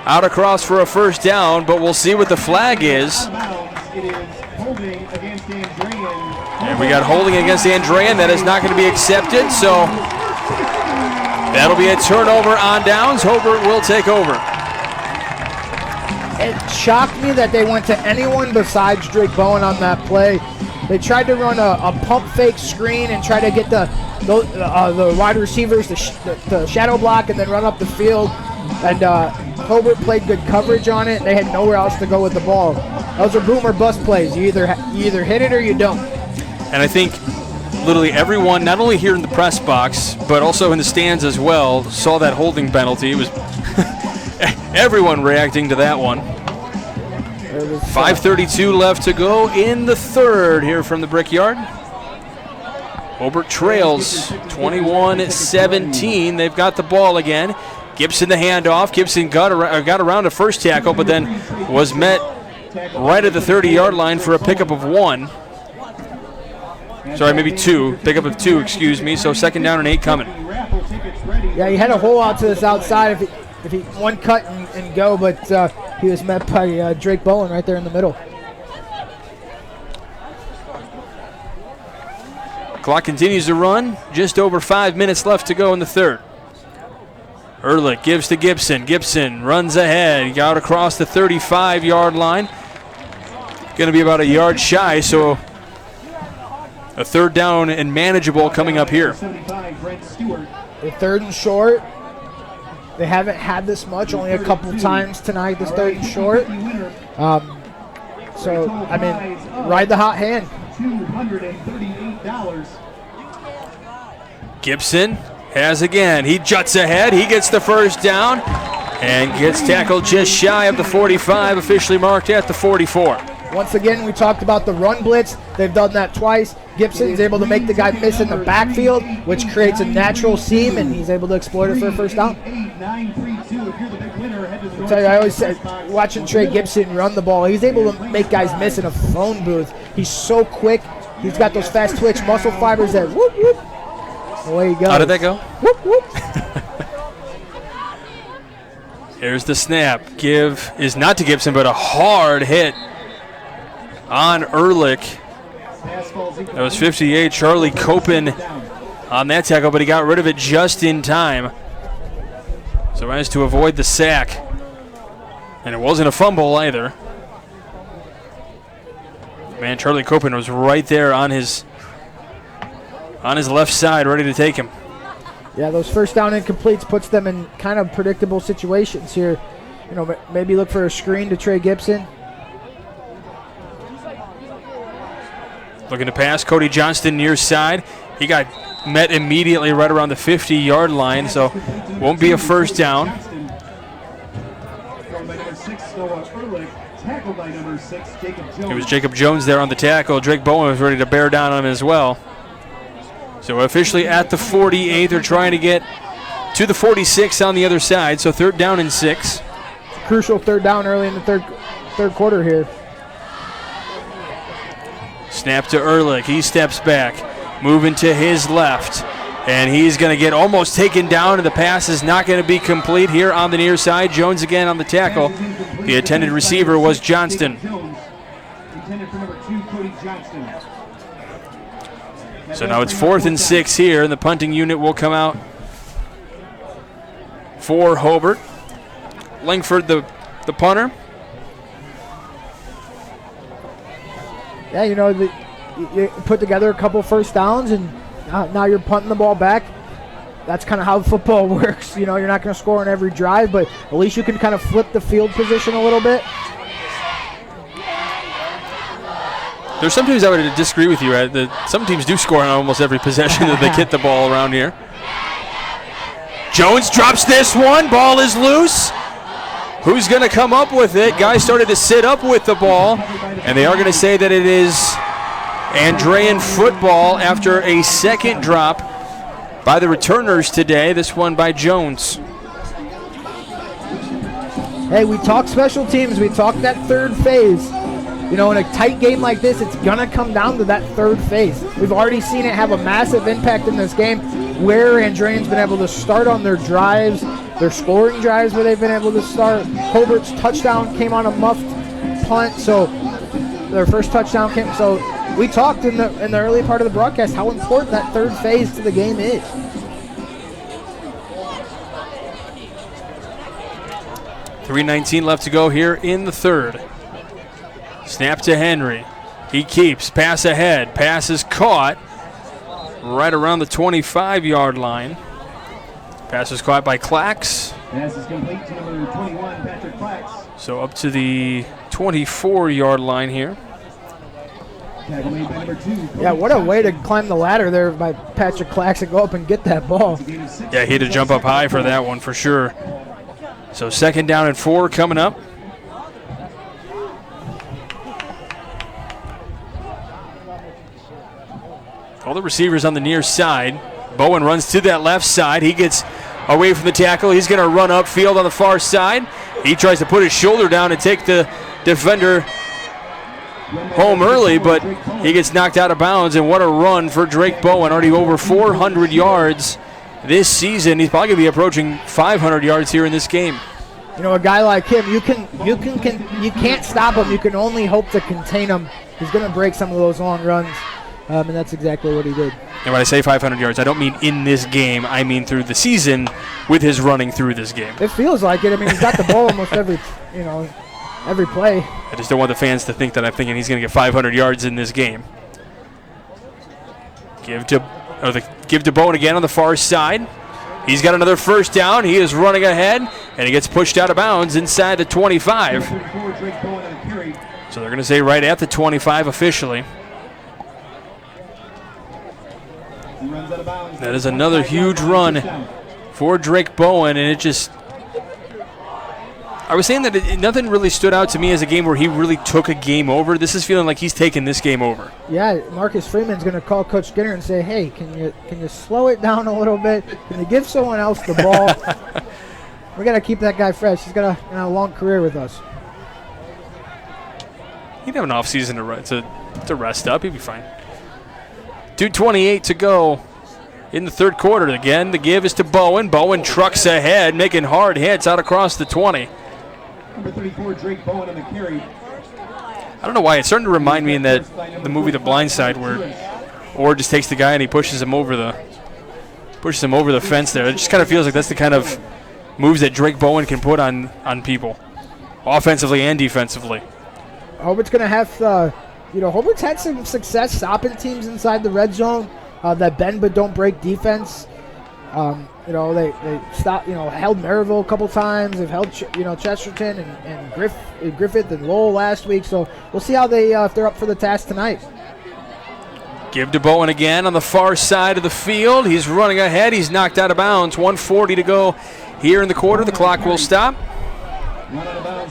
Out across for a first down, but we'll see what the flag is. And we got holding against Andrean. That is not going to be accepted, so that'll be a turnover on downs. Hobart will take over. It shocked me that they went to anyone besides Drake Bowen on that play. They tried to run a pump fake screen and try to get the wide receivers to shadow block and then run up the field. And Hobart played good coverage on it. They had nowhere else to go with the ball. Those are boom or bust plays. You either hit it or you don't. And I think literally everyone, not only here in the press box, but also in the stands as well, saw that holding penalty. It was everyone reacting to that one. 5:32 left to go in the third here from the Brickyard. Hobart trails 21-17. They've got the ball again. Gibson the handoff. Gibson got around a first tackle, but then was met right at the 30-yard line for a pickup of 1. Sorry, maybe 2. Pickup of 2, excuse me. So 2nd down and 8 coming. Yeah, he had a hole out to this outside if he one cut and go, but he was met by Drake Bowen right there in the middle. Clock continues to run. Just over 5 minutes left to go in the third. Ehrlich gives to Gibson. Gibson runs ahead. He got across the 35-yard line. Going to be about a yard shy, so a 3rd down and manageable coming up here. The 3rd and short. They haven't had this much, only a couple times tonight, this 3rd and short. So, I mean, ride the hot hand. $238. Gibson has again. He juts ahead. He gets the first down and gets tackled just shy of the 45, officially marked at the 44. Once again, we talked about the run blitz. They've done that twice. Gibson's able to make the guy miss in the backfield, which creates a natural seam, and he's able to exploit it for a first down. I tell you, I always said, watching Trey Gibson run the ball, he's able to make guys miss in a phone booth. He's so quick. He's got those fast twitch muscle fibers that whoop, whoop. Away he goes. How did that go? Whoop, whoop. Here's the snap. Give is not to Gibson, but a hard hit on Ehrlich. That was 58. Charlie Copen on that tackle, but he got rid of it just in time. So as to avoid the sack. And it wasn't a fumble either. Man, Charlie Copen was right there on his left side, ready to take him. Yeah, those first down incompletes puts them in kind of predictable situations here. You know, maybe look for a screen to Trey Gibson. Looking to pass, Cody Johnston near side. He got met immediately right around the 50-yard line, so won't be a first down. It was Jacob Jones there on the tackle. Drake Bowen was ready to bear down on him as well. So officially at the 48, they're trying to get to the 46 on the other side, so 3rd down and 6. Crucial 3rd down early in the third quarter here. Snap to Ehrlich. He steps back, moving to his left. And he's going to get almost taken down, and the pass is not going to be complete here on the near side. Jones again on the tackle. The intended receiver was Johnston. So now it's 4th and 6 here, and the punting unit will come out for Hobart. Langford, the punter. Yeah, you put together a couple first downs, and now you're punting the ball back. That's kind of how football works. You're not going to score on every drive, but at least you can kind of flip the field position a little bit. There's sometimes I would disagree with you. Some teams do score on almost every possession that they get the ball around here. Jones drops this one. Ball is loose. Who's going to come up with it? Guy started to sit up with the ball, and they are going to say that it is Andrean football after a second drop by the returners today. This one by Jones. Hey, we talk special teams. We talk that third phase. In a tight game like this, it's going to come down to that third phase. We've already seen it have a massive impact in this game where Andrean's been able to start on their drives, their scoring drives where they've been able to start. Hobart's touchdown came on a muffed punt, so their first touchdown came. So we talked in the early part of the broadcast how important that third phase to the game is. .319 left to go here in the third. Snap to Henry. He keeps. Pass ahead. Pass is caught right around the 25-yard line. Pass is caught by Clax. Pass is complete to number 21, Patrick Clax. So up to the 24-yard line here. Tackle made by number 2. Yeah, what a way to climb the ladder there by Patrick Clax and go up and get that ball. Yeah, he had to jump up high for that one for sure. So 2nd down and 4 coming up. All the receivers on the near side. Bowen runs to that left side. He gets away from the tackle. He's going to run upfield on the far side. He tries to put his shoulder down and take the defender home early, but he gets knocked out of bounds. And what a run for Drake Bowen. Already over 400 yards this season. He's probably going to be approaching 500 yards here in this game. A guy like him, you can't stop him. You can only hope to contain him. He's going to break some of those long runs. And that's exactly what he did. And when I say 500 yards, I don't mean in this game. I mean through the season with his running through this game. It feels like it. I mean, he's got the ball almost every play. I just don't want the fans to think that I'm thinking he's going to get 500 yards in this game. Give to Bowen again on the far side. He's got another first down. He is running ahead, and he gets pushed out of bounds inside the 25. So they're going to say right at the 25 officially. That is another huge run for Drake Bowen, and it just... I was saying that nothing really stood out to me as a game where he really took a game over. This is feeling like he's taking this game over. Yeah, Marcus Freeman's going to call Coach Skinner and say, hey, can you slow it down a little bit? Can you give someone else the ball? We got to keep that guy fresh. He's got a long career with us. He'd have an offseason to rest up. He'd be fine. 2:28 to go in the third quarter. Again, the give is to Bowen. Bowen trucks ahead, making hard hits out across the 20. Number 34, Drake Bowen on the carry. I don't know why. It's starting to remind me in the movie The Blind Side where Orr just takes the guy and he pushes him over the fence there. It just kind of feels like that's the kind of moves that Drake Bowen can put on people, offensively and defensively. Hobart's going to have... Hobart's had some success stopping teams inside the red zone. That bend but don't break defense. They stopped. Held Maryville a couple times. They've held Chesterton and Griffith and Lowell last week. So we'll see how if they're up for the task tonight. Give to Bowen again on the far side of the field. He's running ahead. He's knocked out of bounds. 1:40 to go here in the quarter. The clock will stop.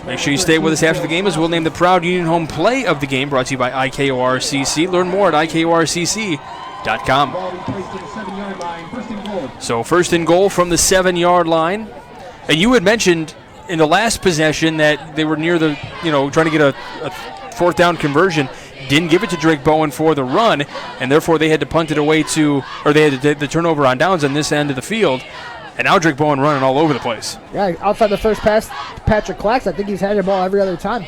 Make sure you stay with us after the game as we'll name the proud Union Home Play of the game, brought to you by IKORCC. Learn more at IKORCC.com. So 1st and goal from the 7-yard line. And you had mentioned in the last possession that they were near the, trying to get a 4th down conversion. didn't give it to Drake Bowen for the run, and therefore they had to punt it away they had to take the turnover on downs on this end of the field. And now Drake Bowen running all over the place. Yeah, outside the first pass, Patrick Clax, I think he's had the ball every other time.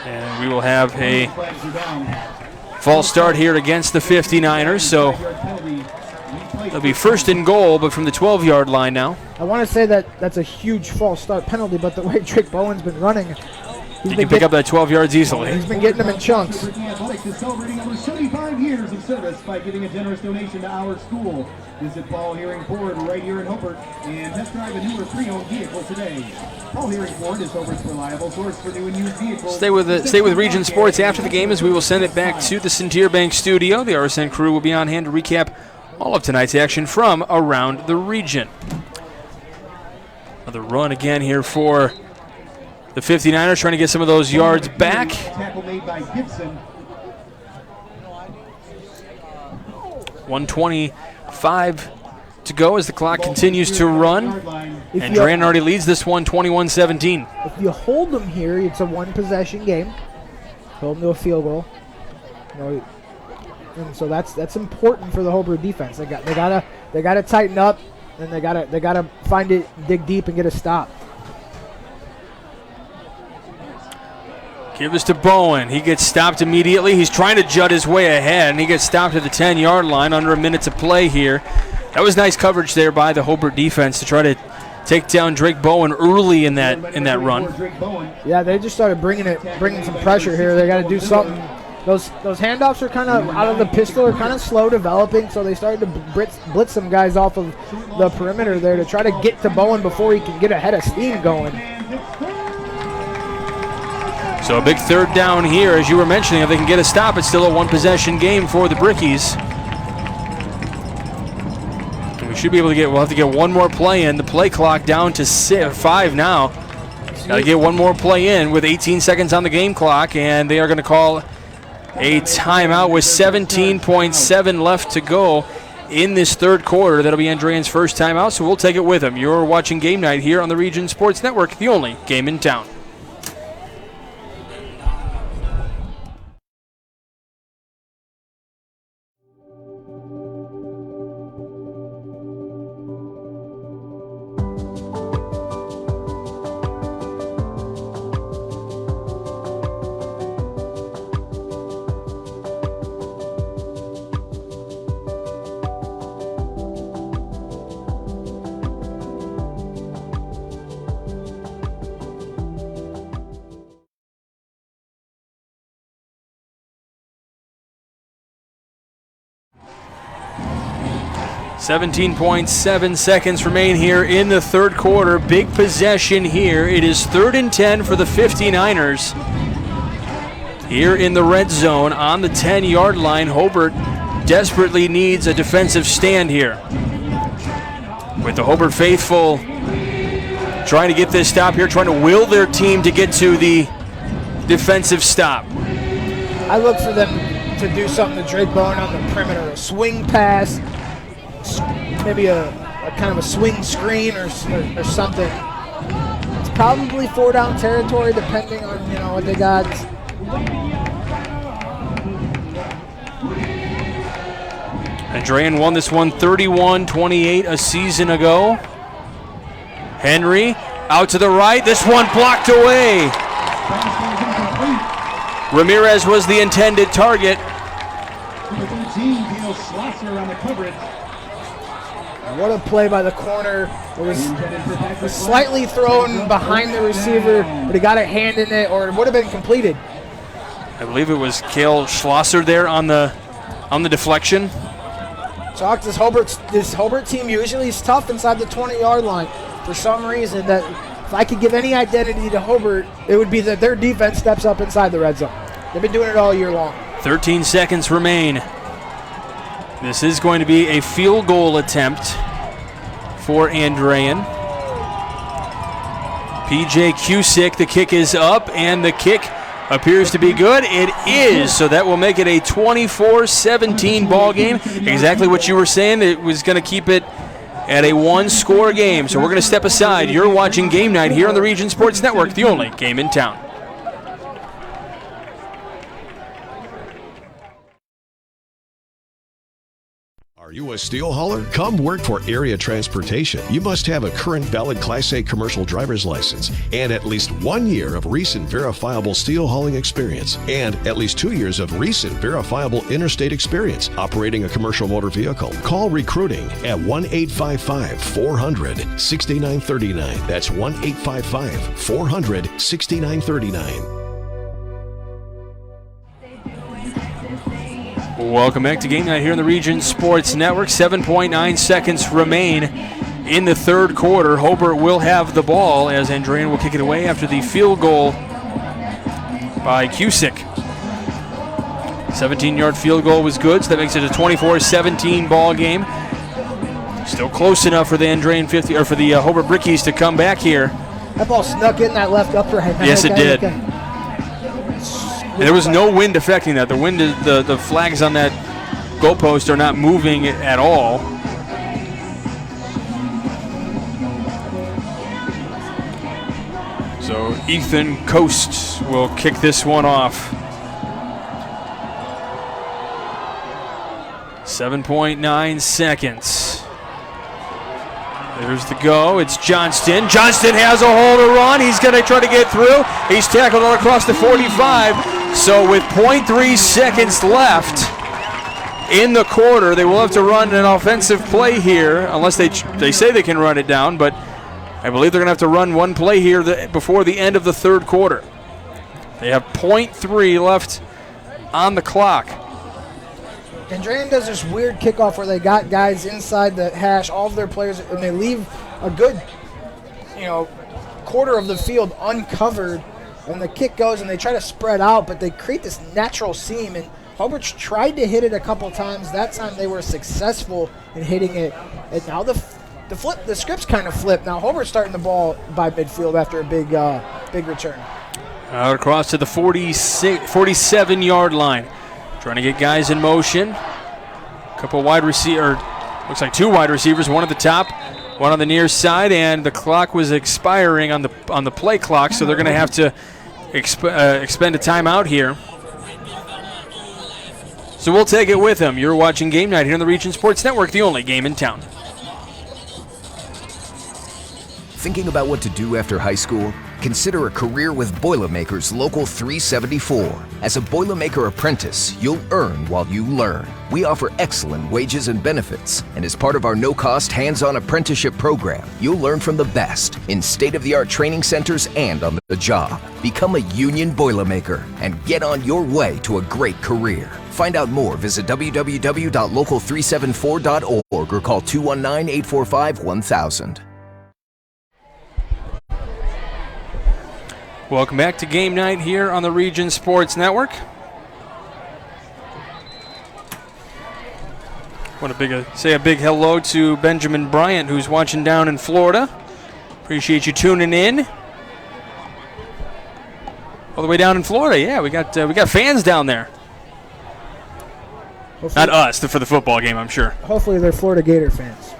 And we will have a false start here against the 59ers, so it'll be first and goal, but from the 12-yard line now. I want to say that that's a huge false start penalty, but the way Drake Bowen's been running, he can pick up that 12 yards easily. He's been getting them in chunks. Athletics is celebrating over 75 years of service by giving a generous donation to our school. Visit Paul Hearing Ford right here in Hobart and test drive a newer pre-owned vehicle today. Paul Hearing Ford is Hobart's reliable source for new and used vehicles. Stay with Region Sports after the game as we will send it back to the Centeer Bank studio. The RSN crew will be on hand to recap all of tonight's action from around the region. Another run again here for the 59ers, trying to get some of those yards back. Tackle made by Gibson. 1:25 to go as the clock continues to run. Andrean already leads this one 21-17. If you hold them here, it's a one-possession game. Hold them to a field goal. And so that's important for the Hobart defense. They gotta tighten up, and they gotta find it, dig deep, and get a stop. Give this to Bowen. He gets stopped immediately. He's trying to jut his way ahead, and he gets stopped at the 10-yard line under a minute to play here. That was nice coverage there by the Hobart defense to try to take down Drake Bowen early in that run. Yeah, they just started bringing some pressure here. They got to do something. Those handoffs are kind of out of the pistol, are kind of slow developing, so they started to blitz some guys off of the perimeter there to try to get to Bowen before he can get a head of steam going. So a big third down here, as you were mentioning. If they can get a stop, it's still a one-possession game for the Brickies. And we should be able to we'll have to get one more play in. The play clock down to 5 now. Got to get one more play in with 18 seconds on the game clock, and they are going to call a timeout with 17.7 left to go in this third quarter. That'll be Andrean's first timeout, so we'll take it with him. You're watching Game Night here on the Region Sports Network, the only game in town. .7 seconds remain here in the third quarter. Big possession here. It is 3rd and 10 for the 59ers. Here in the red zone on the 10-yard line, Hobart desperately needs a defensive stand here. With the Hobart faithful trying to get this stop here, trying to will their team to get to the defensive stop. I look for them to do something to Drake Bowen on the perimeter, a swing pass, maybe a kind of a swing screen or something. It's probably 4-down territory depending on what they got. Andrean won this one 31-28 a season ago. Henry out to the right. This one blocked away. Ramirez was the intended target. What a play by the corner. It was slightly thrown behind the receiver, but he got a hand in it, or it would have been completed. I believe it was Cale Schlosser there on the deflection. Chalk, this Hobart team usually is tough inside the 20-yard line. For some reason, that if I could give any identity to Hobart, it would be that their defense steps up inside the red zone. They've been doing it all year long. 13 seconds remain. This is going to be a field goal attempt for Andrean. PJ Cusick, the kick is up, and the kick appears to be good. It is, so that will make it a 24-17 ball game. Exactly what you were saying. It was going to keep it at a one-score game. So we're going to step aside. You're watching Game Night here on the Region Sports Network, the only game in town. Are you a steel hauler? Come work for Area Transportation. You must have a current valid Class A commercial driver's license and at least 1 year of recent verifiable steel hauling experience and at least 2 years of recent verifiable interstate experience operating a commercial motor vehicle. Call recruiting at 1-855-400-6939. That's 1-855-400-6939. Welcome back to Game Night here on the Region Sports Network. 7.9 seconds remain in the third quarter. Hobart will have the ball as Andrean will kick it away after the field goal by Cusick. 17-yard field goal was good, so that makes it a 24-17 ball game. Still close enough for the Andrean 50 or for the Hobart Brickies to come back here. That ball snuck in that left upright. Yes, it did. And there was no wind affecting that. The wind, the flags on that goalpost are not moving at all. So Ethan Coast will kick this one off. 7.9 seconds. There's the go. It's Johnston. Johnston has a hole to run. He's going to try to get through. He's tackled all across the 45. So with 0.3 seconds left in the quarter, they will have to run an offensive play here, unless they say they can run it down. But I believe they're going to have to run one play here before the end of the third quarter. They have 0.3 left on the clock. Andrean does this weird kickoff where they got guys inside the hash, all of their players, and they leave a good, quarter of the field uncovered. And the kick goes, and they try to spread out, but they create this natural seam. And Hobart's tried to hit it a couple times. That time they were successful in hitting it. And now the script's kind of flipped. Now Hobart's starting the ball by midfield after a big return. Out across to the 47-yard line. Trying to get guys in motion. Couple wide receiver, looks like two wide receivers, one at the top, one on the near side, and the clock was expiring on the play clock, so they're going to have to expend a timeout here. So we'll take it with them. You're watching Game Night here on the Region Sports Network, the only game in town. Thinking about what to do after high school? Consider a career with Boilermakers Local 374. As a Boilermaker apprentice, you'll earn while you learn. We offer excellent wages and benefits, and as part of our no-cost hands-on apprenticeship program, you'll learn from the best in state-of-the-art training centers and on the job. Become a union Boilermaker and get on your way to a great career. Find out more, visit www.local374.org or call 219-845-1000. Welcome back to Game Night here on the Region Sports Network. Want to say a big hello to Benjamin Bryant, who's watching down in Florida. Appreciate you tuning in. All the way down in Florida, yeah, we got fans down there. Hopefully, not us, for the football game, I'm sure. Hopefully they're Florida Gator fans.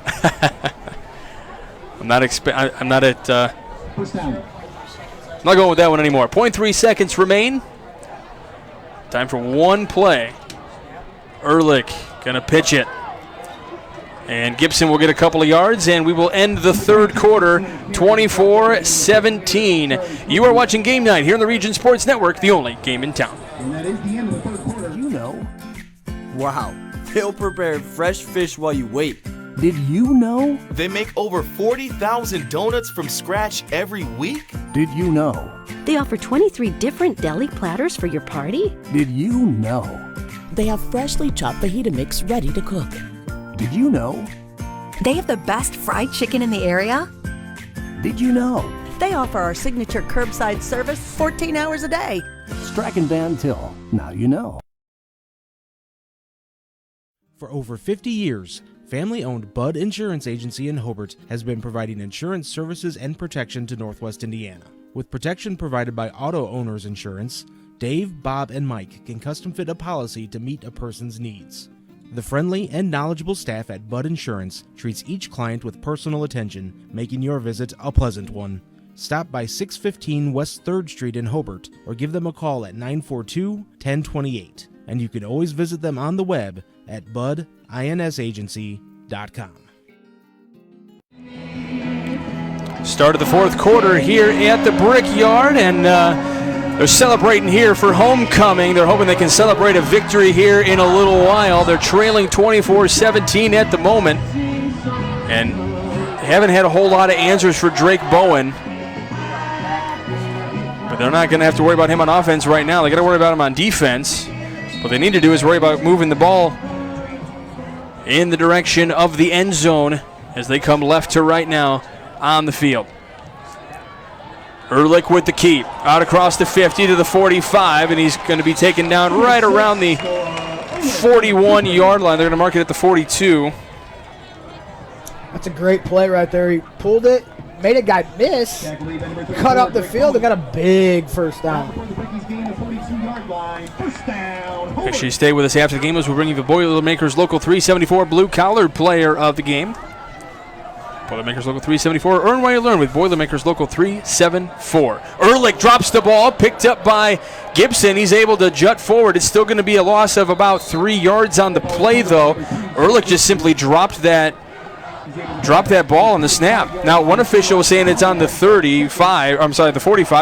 I'm not going with that one anymore. 0.3 seconds remain. Time for one play. Ehrlich gonna pitch it. And Gibson will get a couple of yards, and we will end the third quarter 24-17. You are watching Game Night here on the Region Sports Network, the only game in town. And that is the end of the third quarter. You know. Wow. They'll prepare fresh fish while you wait. Did you know? They make over 40,000 donuts from scratch every week? Did you know? They offer 23 different deli platters for your party? Did you know? They have freshly chopped fajita mix ready to cook. Did you know? They have the best fried chicken in the area? Did you know? They offer our signature curbside service 14 hours a day. Strachan Van Til. Now you know. For over 50 years, family-owned Budd Insurance Agency in Hobart has been providing insurance services and protection to Northwest Indiana. With protection provided by Auto Owners Insurance, Dave, Bob, and Mike can custom fit a policy to meet a person's needs. The friendly and knowledgeable staff at Budd Insurance treats each client with personal attention, making your visit a pleasant one. Stop by 615 West 3rd Street in Hobart or give them a call at 942-1028. and you can always visit them on the web at budinsAgency.com. Start of the fourth quarter here at the Brickyard, and they're celebrating here for homecoming. They're hoping they can celebrate a victory here in a little while. They're trailing 24-17 at the moment, and haven't had a whole lot of answers for Drake Bowen. But they're not going to have to worry about him on offense right now. They got to worry about him on defense. What they need to do is worry about moving the ball in the direction of the end zone as they come left to right now on the field. Ehrlich with the keep, out across the 50 to the 45, and he's going to be taken down right around the 41-yard line. They're going to mark it at the 42. That's a great play right there. He pulled it, made a guy miss, cut up the field, and got a big first down. Actually, stay with us after the game as we'll bring you the Boilermakers Local 374 blue-collar player of the game. Boilermakers Local 374, earn while you learn with Boilermakers Local 374. Ehrlich drops the ball, picked up by Gibson. He's able to jut forward. It's still going to be a loss of about 3 yards on the play, though. Ehrlich just simply dropped that ball on the snap. Now, one official was saying it's on the 45.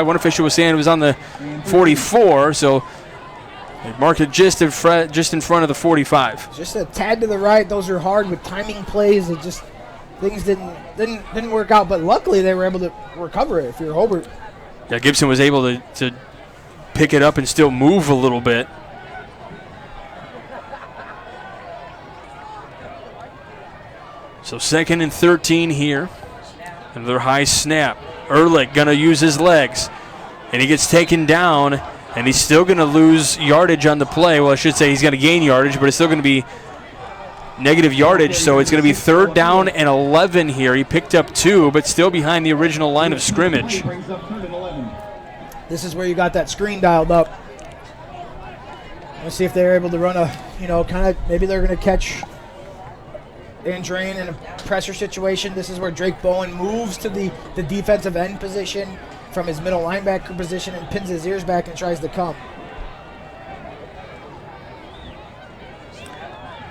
One official was saying it was on the 44, so they marked it just in front of the 45. Just a tad to the right. Those are hard with timing plays. It just things didn't work out, but luckily they were able to recover it. If you're Hobart, yeah, Gibson was able to pick it up and still move a little bit. So 2nd and 13 here. Another high snap. Ehrlich gonna use his legs, and he gets taken down, and he's still gonna lose yardage on the play. Well, I should say he's gonna gain yardage, but it's still gonna be negative yardage, so it's going to be 3rd down and 11 here. He picked up 2, but still behind the original line of scrimmage. This is where you got that screen dialed up. Let's see if they're able to run maybe they're going to catch Andrean in a pressure situation. This is where Drake Bowen moves to the defensive end position from his middle linebacker position and pins his ears back and tries to come.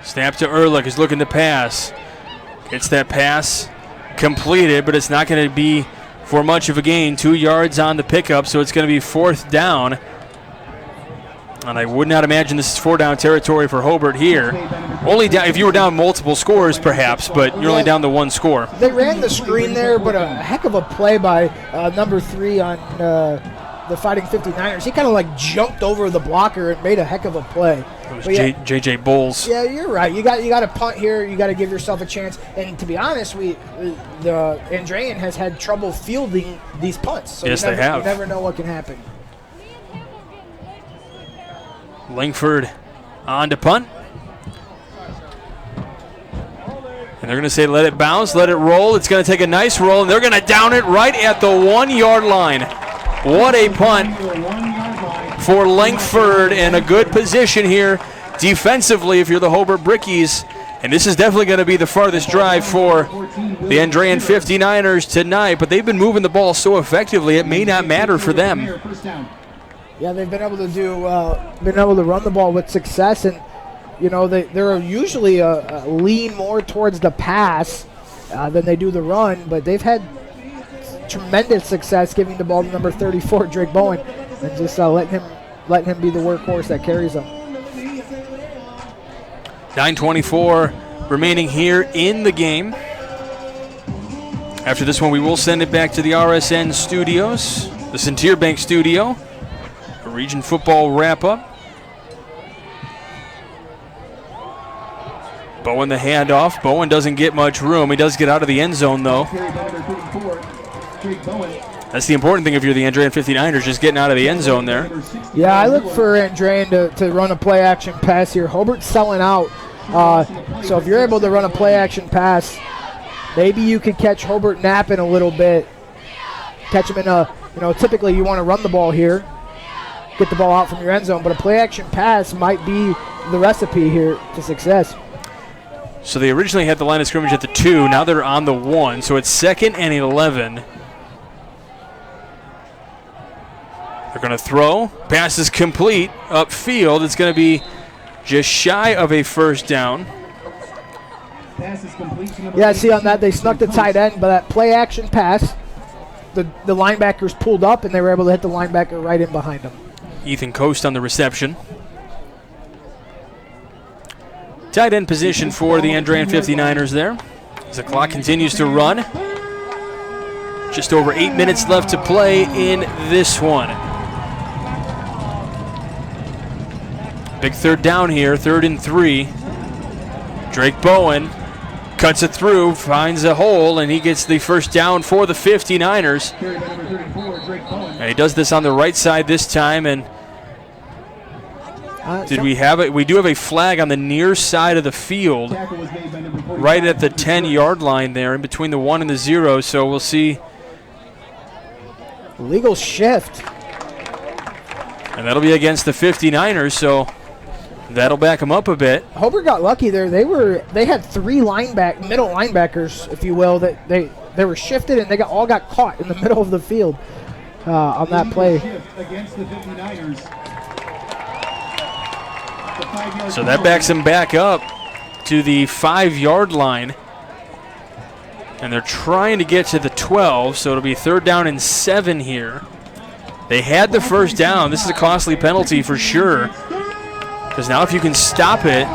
Snap to Ehrlich, who's looking to pass. Gets that pass completed, but it's not going to be for much of a gain. 2 yards on the pickup, so it's going to be 4th down. And I would not imagine this is 4-down territory for Hobart here. Only down if you were down multiple scores, perhaps, but you're only down to 1 score. They ran the screen there, but a heck of a play by number 3 on the Fighting 59ers. He kind of jumped over the blocker and made a heck of a play. It was J.J. Bowles. Yeah, you're right. You got to punt here. You got to give yourself a chance. And to be honest, the Andrean has had trouble fielding these punts. So yes, they have. You never know what can happen. Langford on to punt. And they're going to say let it bounce, let it roll. It's going to take a nice roll, and they're going to down it right at the 1-yard line. What a punt for Langford, and a good position here defensively if you're the Hobart Brickies. And this is definitely going to be the farthest drive for the Andrean 59ers tonight, but they've been moving the ball so effectively it may not matter for them. Yeah, they've been able to run the ball with success, and they're usually lean more towards the pass than they do the run, but they've had tremendous success giving the ball to number 34, Drake Bowen, and just letting him be the workhorse that carries them. 9:24 remaining here in the game. After this one, we will send it back to the RSN studios, the Centier Bank studio, for Region Football wrap-up. Bowen the handoff. Bowen doesn't get much room. He does get out of the end zone, though. That's the important thing if you're the Andrean 59ers, just getting out of the end zone there. Yeah, I look for Andrean to run a play-action pass here. Hobart's selling out. So if you're able to run a play-action pass, maybe you could catch Hobart napping a little bit. Catch him in typically you want to run the ball here, get the ball out from your end zone, but a play-action pass might be the recipe here to success. So they originally had the line of scrimmage at the 2. Now they're on the 1. So it's 2nd and 11. They're going to throw. Pass is complete. Upfield. It's going to be just shy of a first down. Yeah, see on that, they snuck the tight end, but that play action pass, the linebackers pulled up, and they were able to hit the linebacker right in behind them. Ethan Coast on the reception. Tight end position for the Andrean 59ers there. As the clock continues to run. Just over 8 minutes left to play in this one. Big third down here, 3rd and 3. Drake Bowen cuts it through, finds a hole, and he gets the first down for the 59ers. And he does this on the right side this time, and did we have it? We do have a flag on the near side of the field, right at the 10-yard line there, in between the 1 and the 0, so we'll see. Legal shift. And that'll be against the 59ers, so that'll back them up a bit. Hobart got lucky there. They had 3 middle linebackers, if you will, that they were shifted, and they all got caught in the middle of the field on that play. So that backs them back up to the 5-yard line. And they're trying to get to the 12, so it'll be 3rd down and 7 here. They had the first down. This is a costly penalty for sure, because now if you can stop it,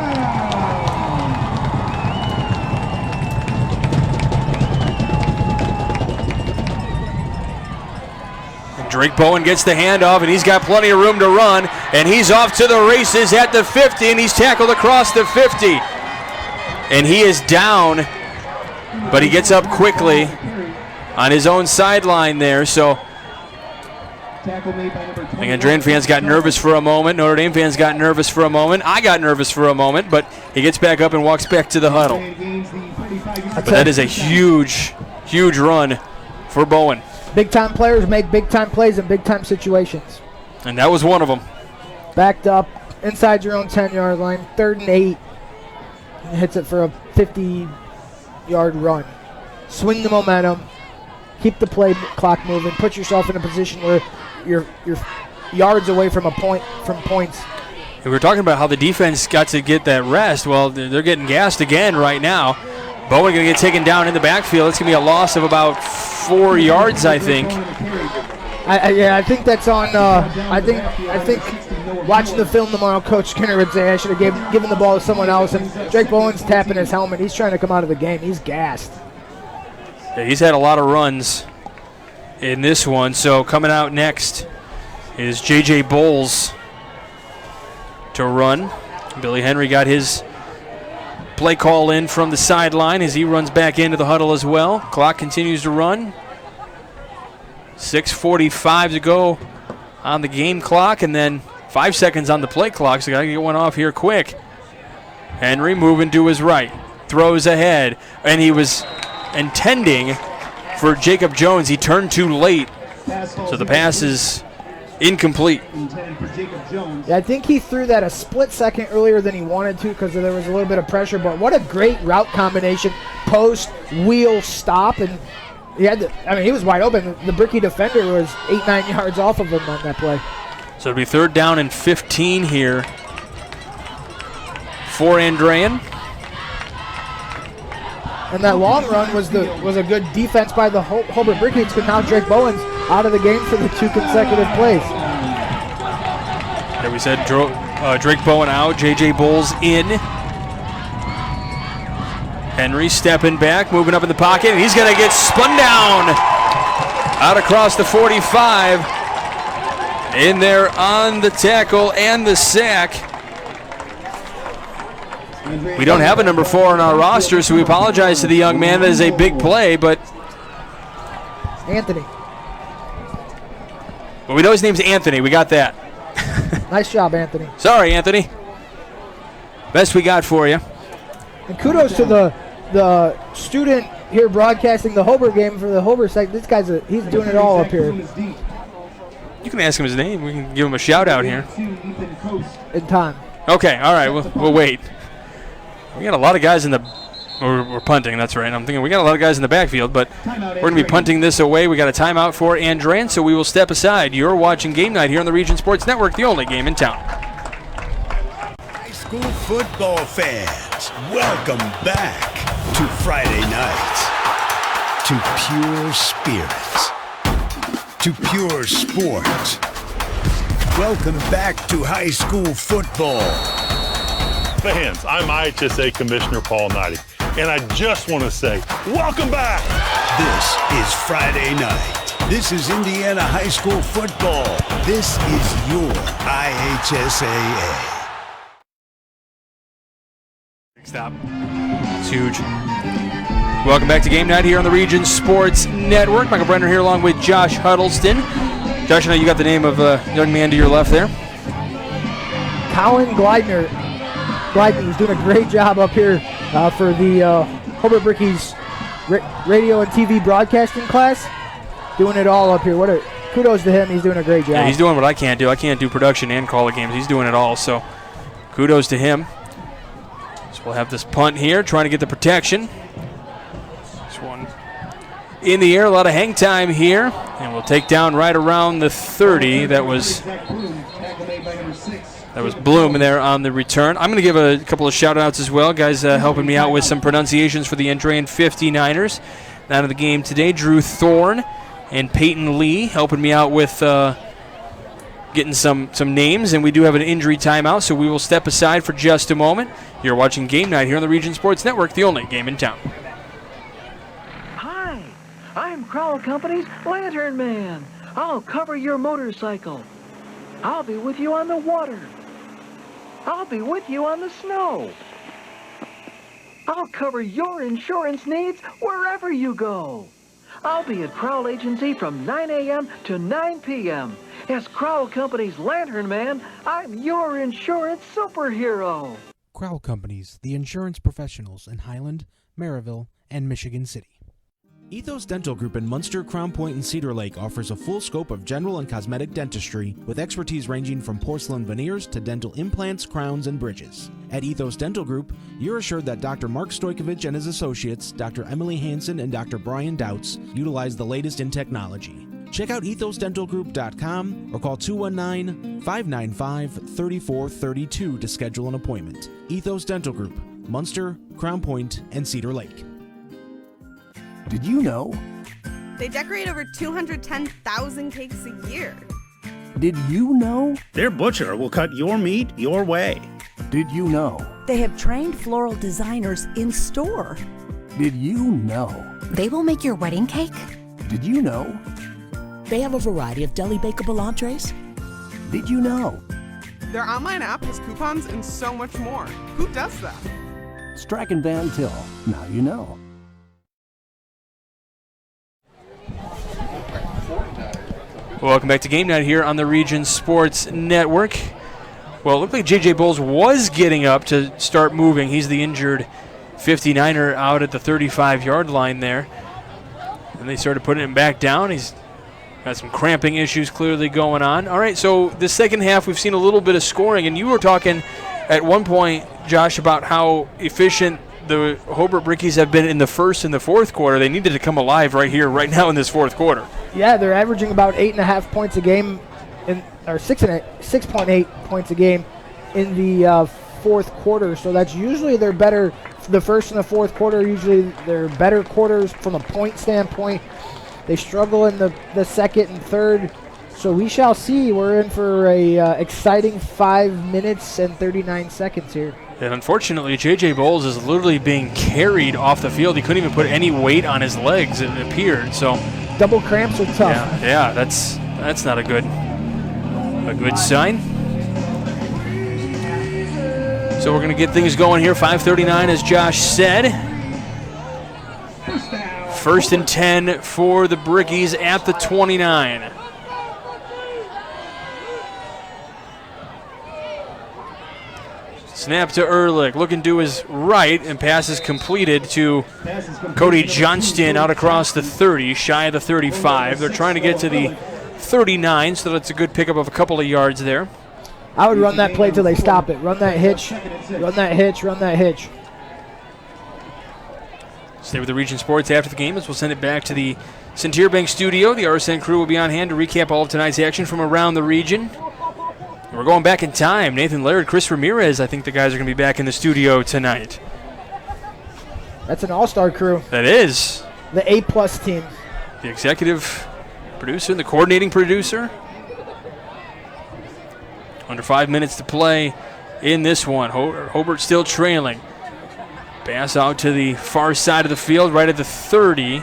and Drake Bowen gets the handoff, and he's got plenty of room to run, and he's off to the races at the 50, and he's tackled across the 50. And he is down, but he gets up quickly on his own sideline there, so the Andrean fans got nervous for a moment. Notre Dame fans got nervous for a moment. I got nervous for a moment, but he gets back up and walks back to the huddle. But that is a huge, huge run for Bowen. Big-time players make big-time plays in big-time situations. And that was one of them. Backed up inside your own 10-yard line, 3rd and 8. And hits it for a 50-yard run. Swing the momentum. Keep the play clock moving. Put yourself in a position where you're yards away from points. We were talking about how the defense got to get that rest. Well, they're getting gassed again right now. Bowen going to get taken down in the backfield. It's going to be a loss of about 4 yards, I think. I think that's on. I think watching the film tomorrow, Coach Skinner would say I should have given the ball to someone else. And Drake Bowen's tapping his helmet. He's trying to come out of the game. He's gassed. Yeah, he's had a lot of runs in this one. So coming out next is J.J. Bowles to run. Billy Henry got his play call in from the sideline as he runs back into the huddle as well. Clock continues to run. 6:45 to go on the game clock, and then 5 seconds on the play clock, so got to get one off here quick. Henry moving to his right, throws ahead, and he was intending for Jacob Jones. He turned too late, so the pass is incomplete. Yeah, I think he threw that a split second earlier than he wanted to because there was a little bit of pressure, but what a great route combination. Post, wheel, stop, and he was wide open. The Bricky defender was 8-9 yards off of him on that play. So it'll be 3rd down and 15 here for Andrean. And that long run was a good defense by the Hobart Brickheads, but now Drake Bowen's out of the game for the 2 consecutive plays. There we said Drake Bowen out, J.J. Bowles in. Henry stepping back, moving up in the pocket, and he's going to get spun down out across the 45. In there on the tackle and the sack. We don't have a number 4 on our roster, so we apologize to the young man. That is a big play, but Anthony. Well, we know his name's Anthony. We got that. Nice job, Anthony. Sorry, Anthony. Best we got for you. And kudos to the student here broadcasting the Hobart game for the Hobart site. This guy's he's doing it all up here. You can ask him his name. We can give him a shout out here. In time. Okay, all right. We'll wait. We got a lot of guys in the. We're punting, that's right. I'm thinking we got a lot of guys in the backfield, but we're going to be punting this away. We got a timeout for Andrean, so we will step aside. You're watching Game Night here on the Region Sports Network, the only game in town. school football fans. Welcome back to Friday night, to pure spirits, to pure sport. Welcome back to high school football. Fans, I'm IHSA Commissioner Paul Knighty, and I just want to say, welcome back! This is Friday night. This is Indiana high school football. This is your IHSAA. Stop. It's huge. Welcome back to Game Night here on the Region Sports Network. Michael Brenner here along with Josh Huddleston. Josh, I know you got the name of a young man to your left there. Colin Gleidner. He's doing a great job up here for the Hobart Brickies radio and TV broadcasting class. Doing it all up here. Kudos to him. He's doing a great job. Yeah, he's doing what I can't do. I can't do production and call the games. He's doing it all, so kudos to him. So we'll have this punt here, trying to get the protection. This one in the air, a lot of hang time here. And we'll take down right around the 30. That was Bloom there on the return. I'm going to give a couple of shout-outs as well. Guys helping me out with some pronunciations for the Andrean 59ers. Out of the game today, Drew Thorne and Peyton Lee helping me out with getting some names. And we do have an injury timeout, so we will step aside for just a moment. You're watching Game Night here on the Region Sports Network, the only game in town. Hi, I'm Crowell Company's Lantern Man. I'll cover your motorcycle. I'll be with you on the water. I'll be with you on the snow. I'll cover your insurance needs wherever you go. I'll be at Crowell Agency from 9 a.m. to 9 p.m. As Crowell Company's Lantern Man, I'm your insurance superhero. Crowell Companies, the insurance professionals in Highland, Maryville, and Michigan City. Ethos Dental Group in Munster, Crown Point, and Cedar Lake offers a full scope of general and cosmetic dentistry with expertise ranging from porcelain veneers to dental implants, crowns, and bridges. At Ethos Dental Group, you're assured that Dr. Mark Stojkovic and his associates, Dr. Emily Hansen and Dr. Brian Douts, utilize the latest in technology. Check out ethosdentalgroup.com or call 219-595-3432 to schedule an appointment. Ethos Dental Group, Munster, Crown Point, and Cedar Lake. Did you know? They decorate over 210,000 cakes a year. Did you know? Their butcher will cut your meat your way. Did you know? They have trained floral designers in store. Did you know? They will make your wedding cake? Did you know? They have a variety of deli bakeable entrees. Did you know? Their online app has coupons and so much more. Who does that? Strack & Van Til. Now you know. Welcome back to Game Night here on the Region Sports Network. Well, it looked like J.J. Bowles was getting up to start moving. He's the injured 59er out at the 35-yard line there. And they started putting him back down. He's got some cramping issues clearly going on. All right, so the second half we've seen a little bit of scoring. And you were talking at one point, Josh, about how efficient the Hobart Brickies have been in the first and the fourth quarter. They needed to come alive right here, right now in this fourth quarter. Yeah, they're averaging about 8.5 points a game, or 6.8 points a game in the fourth quarter. So that's usually their better. The first and the fourth quarter usually they're better quarters from a point standpoint. They struggle in the second and third. So we shall see. We're in for a exciting 5 minutes and 39 seconds here. And unfortunately, J.J. Bowles is literally being carried off the field. He couldn't even put any weight on his legs, it appeared. So double cramps are tough. Yeah, that's not a good sign. So we're going to get things going here. 5:39, as Josh said. First and 10 for the Brickies at the 29. Snap to Ehrlich, looking to his right, and pass is completed to Cody Johnston out across the 30, shy of the 35. They're trying to get to the 39, so that's a good pickup of a couple of yards there. I would run that play till they stop it. Run that hitch, run that hitch, run that hitch. Stay with the Region Sports after the game as we'll send it back to the Centurion Bank studio. The RSN crew will be on hand to recap all of tonight's action from around the region. We're going back in time. Nathan Laird, Chris Ramirez, I think the guys are going to be back in the studio tonight. That's an all-star crew. That is. The A-plus team. The executive producer and the coordinating producer. Under 5 minutes to play in this one. Hobart still trailing. Pass out to the far side of the field, right at the 30.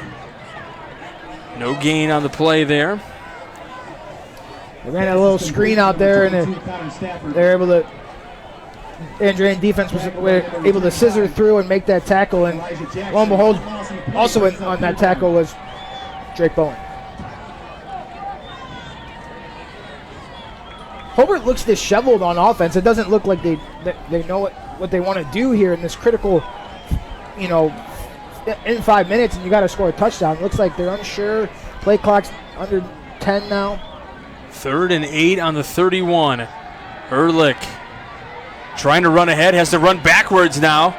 No gain on the play there. They ran a little screen out there, and they're able to. Andrean defense was able to scissor through and make that tackle, and lo and behold, also on that tackle was Drake Bowen. Hobart looks disheveled on offense. It doesn't look like they know what they want to do here in this critical, in 5 minutes, and you got to score a touchdown. It looks like they're unsure. Play clock's under 10 now. 3rd and 8 on the 31. Ehrlich trying to run ahead, has to run backwards now.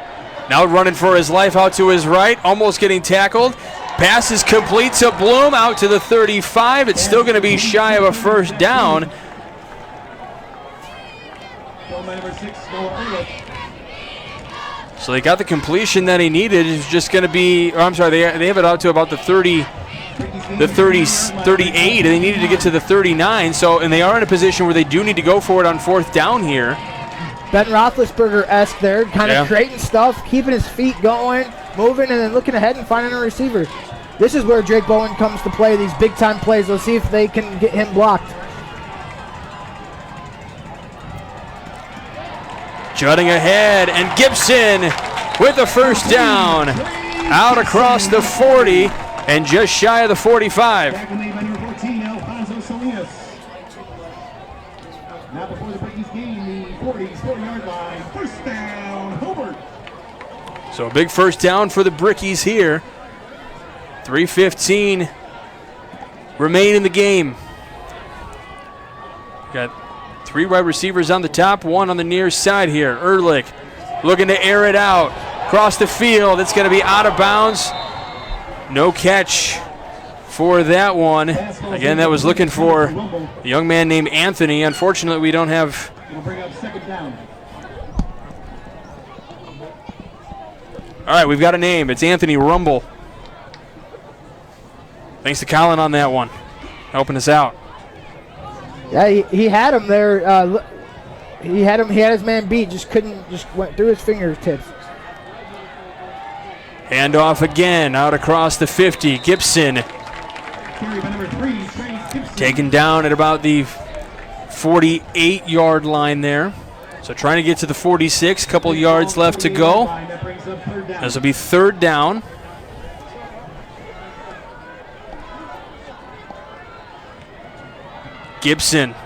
Now running for his life out to his right, almost getting tackled. Pass is complete to Bloom out to the 35. It's still going to be shy of a first down. So they got the completion that he needed. It's just going to be, they have it out to about the 38, and they needed to get to the 39. And they are in a position where they do need to go for it on 4th down here. Ben Roethlisberger-esque there, kind of creating stuff, keeping his feet going, moving, and then looking ahead and finding a receiver. This is where Drake Bowen comes to play, these big-time plays. Let's see if they can get him blocked. Jutting ahead, and Gibson with the first down. Out across the 40 and just shy of the 45. Now before the Brickies gain the 40-yard line. First down, Hobart. So a big first down for the Brickies here. 3:15 remain in the game. Got 3 wide receivers on the top, 1 on the near side here. Ehrlich looking to air it out. Across the field, it's going to be out of bounds. No catch for that one. Again, that was looking for a young man named Anthony. Unfortunately, we don't have... All right, we've got a name. It's Anthony Rumble. Thanks to Colin on that one, helping us out. Yeah, he had him there. He had his man beat. Just went through his fingertips. Handoff again, out across the 50. Gibson taken down at about the 48-yard line there. So trying to get to the 46, couple yards left to go. This will be 3rd down. Gibson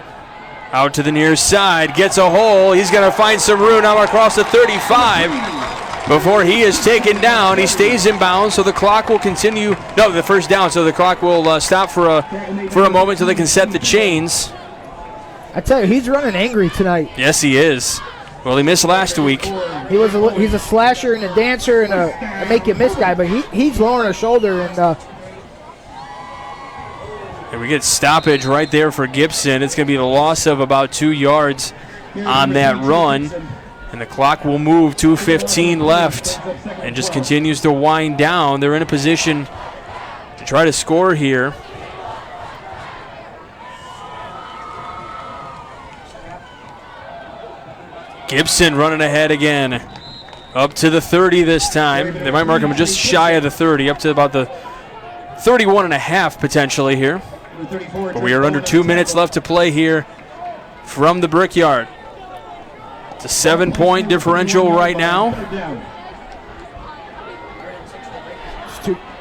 out to the near side, gets a hole. He's going to find some room now across the 35 before he is taken down. He stays in bounds, so the clock will continue. No, the first down, so the clock will stop for a moment so they can set the chains. I tell you, he's running angry tonight. Yes, he is. Well, he missed last week. He's a slasher and a dancer and a make-you-miss guy, but he's lowering a shoulder and. And we get stoppage right there for Gibson. It's going to be the loss of about 2 yards on that run. And the clock will move, 2:15 left, and just continues to wind down. They're in a position to try to score here. Gibson running ahead again. Up to the 30 this time. They might mark him just shy of the 30, up to about the 31 and a half potentially here. But we are under 2 minutes left to play here from the Brickyard. It's a 7-point differential right now.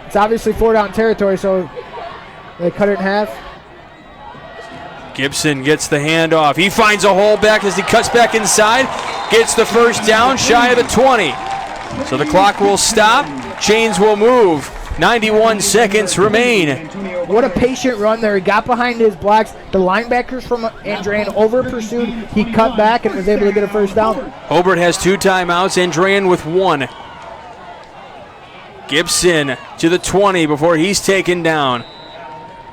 It's obviously 4-down territory, so they cut it in half. Gibson gets the handoff. He finds a hole back as he cuts back inside. Gets the first down, shy of the 20. So the clock will stop. Chains will move. 91 seconds remain. What a patient run there. He got behind his blocks. The linebackers from Andrean over-pursued. He cut back and was able to get a first down. Hobart has 2 timeouts. Andrean with 1. Gibson to the 20 before he's taken down.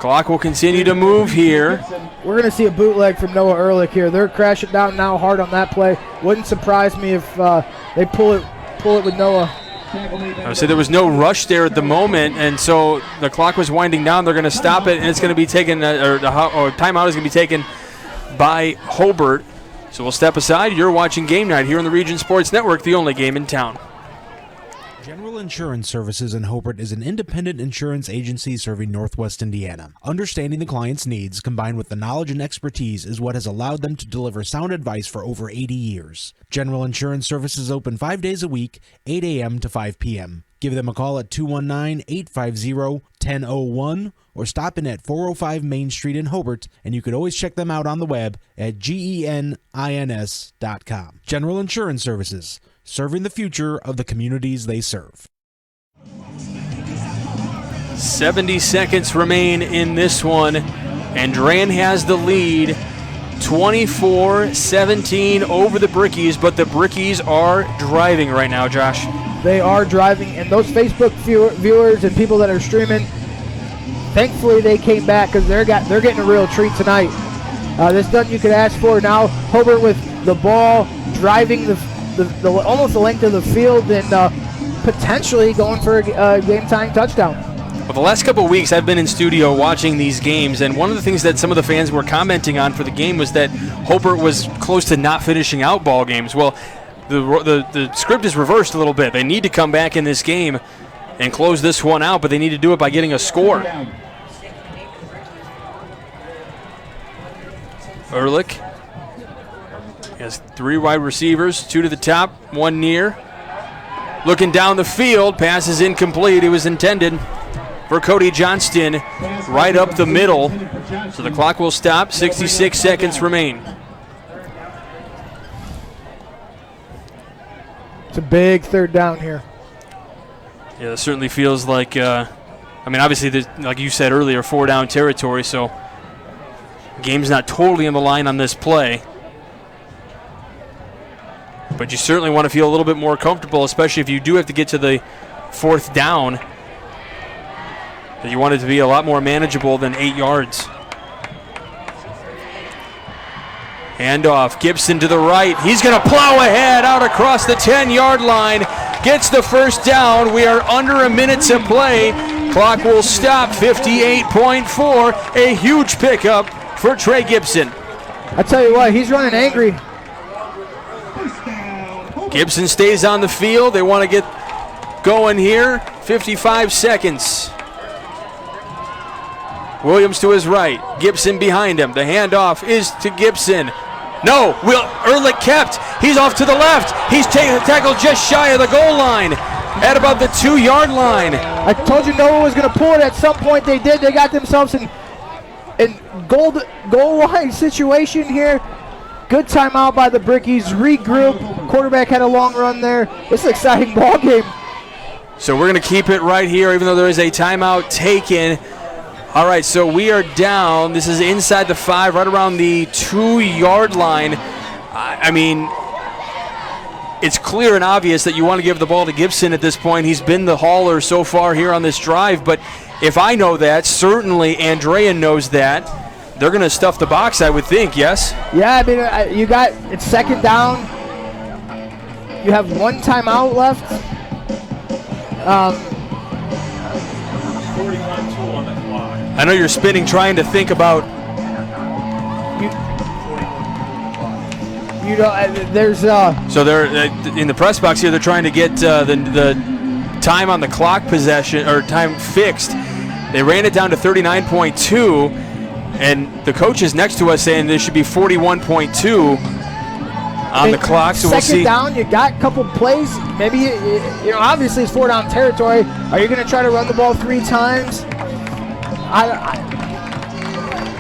Clock will continue to move here. We're going to see a bootleg from Noah Ehrlich here. They're crashing down now hard on that play. Wouldn't surprise me if they pull it with Noah. I would say there was no rush there at the moment, and so the clock was winding down. They're going to stop it, and it's going to be taken, or timeout is going to be taken by Hobart. So we'll step aside. You're watching Game Night here on the Region Sports Network, the only game in town. General Insurance Services in Hobart is an independent insurance agency serving Northwest Indiana. Understanding the client's needs combined with the knowledge and expertise is what has allowed them to deliver sound advice for over 80 years. General Insurance Services is open 5 days a week, 8 a.m. to 5 p.m. Give them a call at 219-850-1001 or stop in at 405 Main Street in Hobart, and you could always check them out on the web at genins.com. General Insurance Services, serving the future of the communities they serve. 70 seconds remain in this one. Andrean has the lead, 24-17 over the Brickies, but the Brickies are driving right now, Josh. They are driving, and those Facebook viewers and people that are streaming, thankfully they came back because they're getting a real treat tonight. This nothing you could ask for. Now Hobart with the ball, driving the almost the length of the field, and potentially going for a game-tying touchdown. Well, the last couple of weeks I've been in studio watching these games, and one of the things that some of the fans were commenting on for the game was that Hobart was close to not finishing out ball games. Well, the script is reversed a little bit. They need to come back in this game and close this one out, but they need to do it by getting a score. Ehrlich has 3 wide receivers, 2 to the top, 1 near. Looking down the field, pass is incomplete. It was intended for Cody Johnston right up the middle. So the clock will stop. 66 seconds remain. It's a big third down here. Yeah, it certainly feels like, obviously, like you said earlier, 4-down territory, so game's not totally on the line on this play. But you certainly want to feel a little bit more comfortable, especially if you do have to get to the 4th down, that you want it to be a lot more manageable than 8 yards. Handoff, Gibson to the right. He's going to plow ahead out across the 10-yard line. Gets the first down. We are under a minute to play. Clock will stop. 58.4. A huge pickup for Trey Gibson. I tell you what, he's running angry. Gibson stays on the field. They want to get going here. 55 seconds. Williams to his right. Gibson behind him. The handoff is to Gibson. No, Ehrlich kept. He's off to the left. He's tackled just shy of the goal line at about the 2-yard line. I told you Noah was going to pull it at some point. They did. They got themselves in goal line situation here. Good timeout by the Brickies. Regroup. Quarterback had a long run there. It's an exciting ball game. So we're going to keep it right here, even though there is a timeout taken. All right, so we are down. This is inside the 5, right around the 2-yard line. It's clear and obvious that you want to give the ball to Gibson at this point. He's been the hauler so far here on this drive, but if I know that, certainly Andrean knows that. They're going to stuff the box, I would think, yes? Yeah, it's 2nd down. You have 1 timeout left. 41-2 on the clock. I know you're spinning trying to think about. So they're in the press box here. They're trying to get the time on the clock possession or time fixed. They ran it down to 39.2, and the coach is next to us saying there should be 41.2 on the clock. So we'll see. 2nd down, you got a couple plays. Maybe obviously it's 4-down territory. Are you going to try to run the ball 3 times?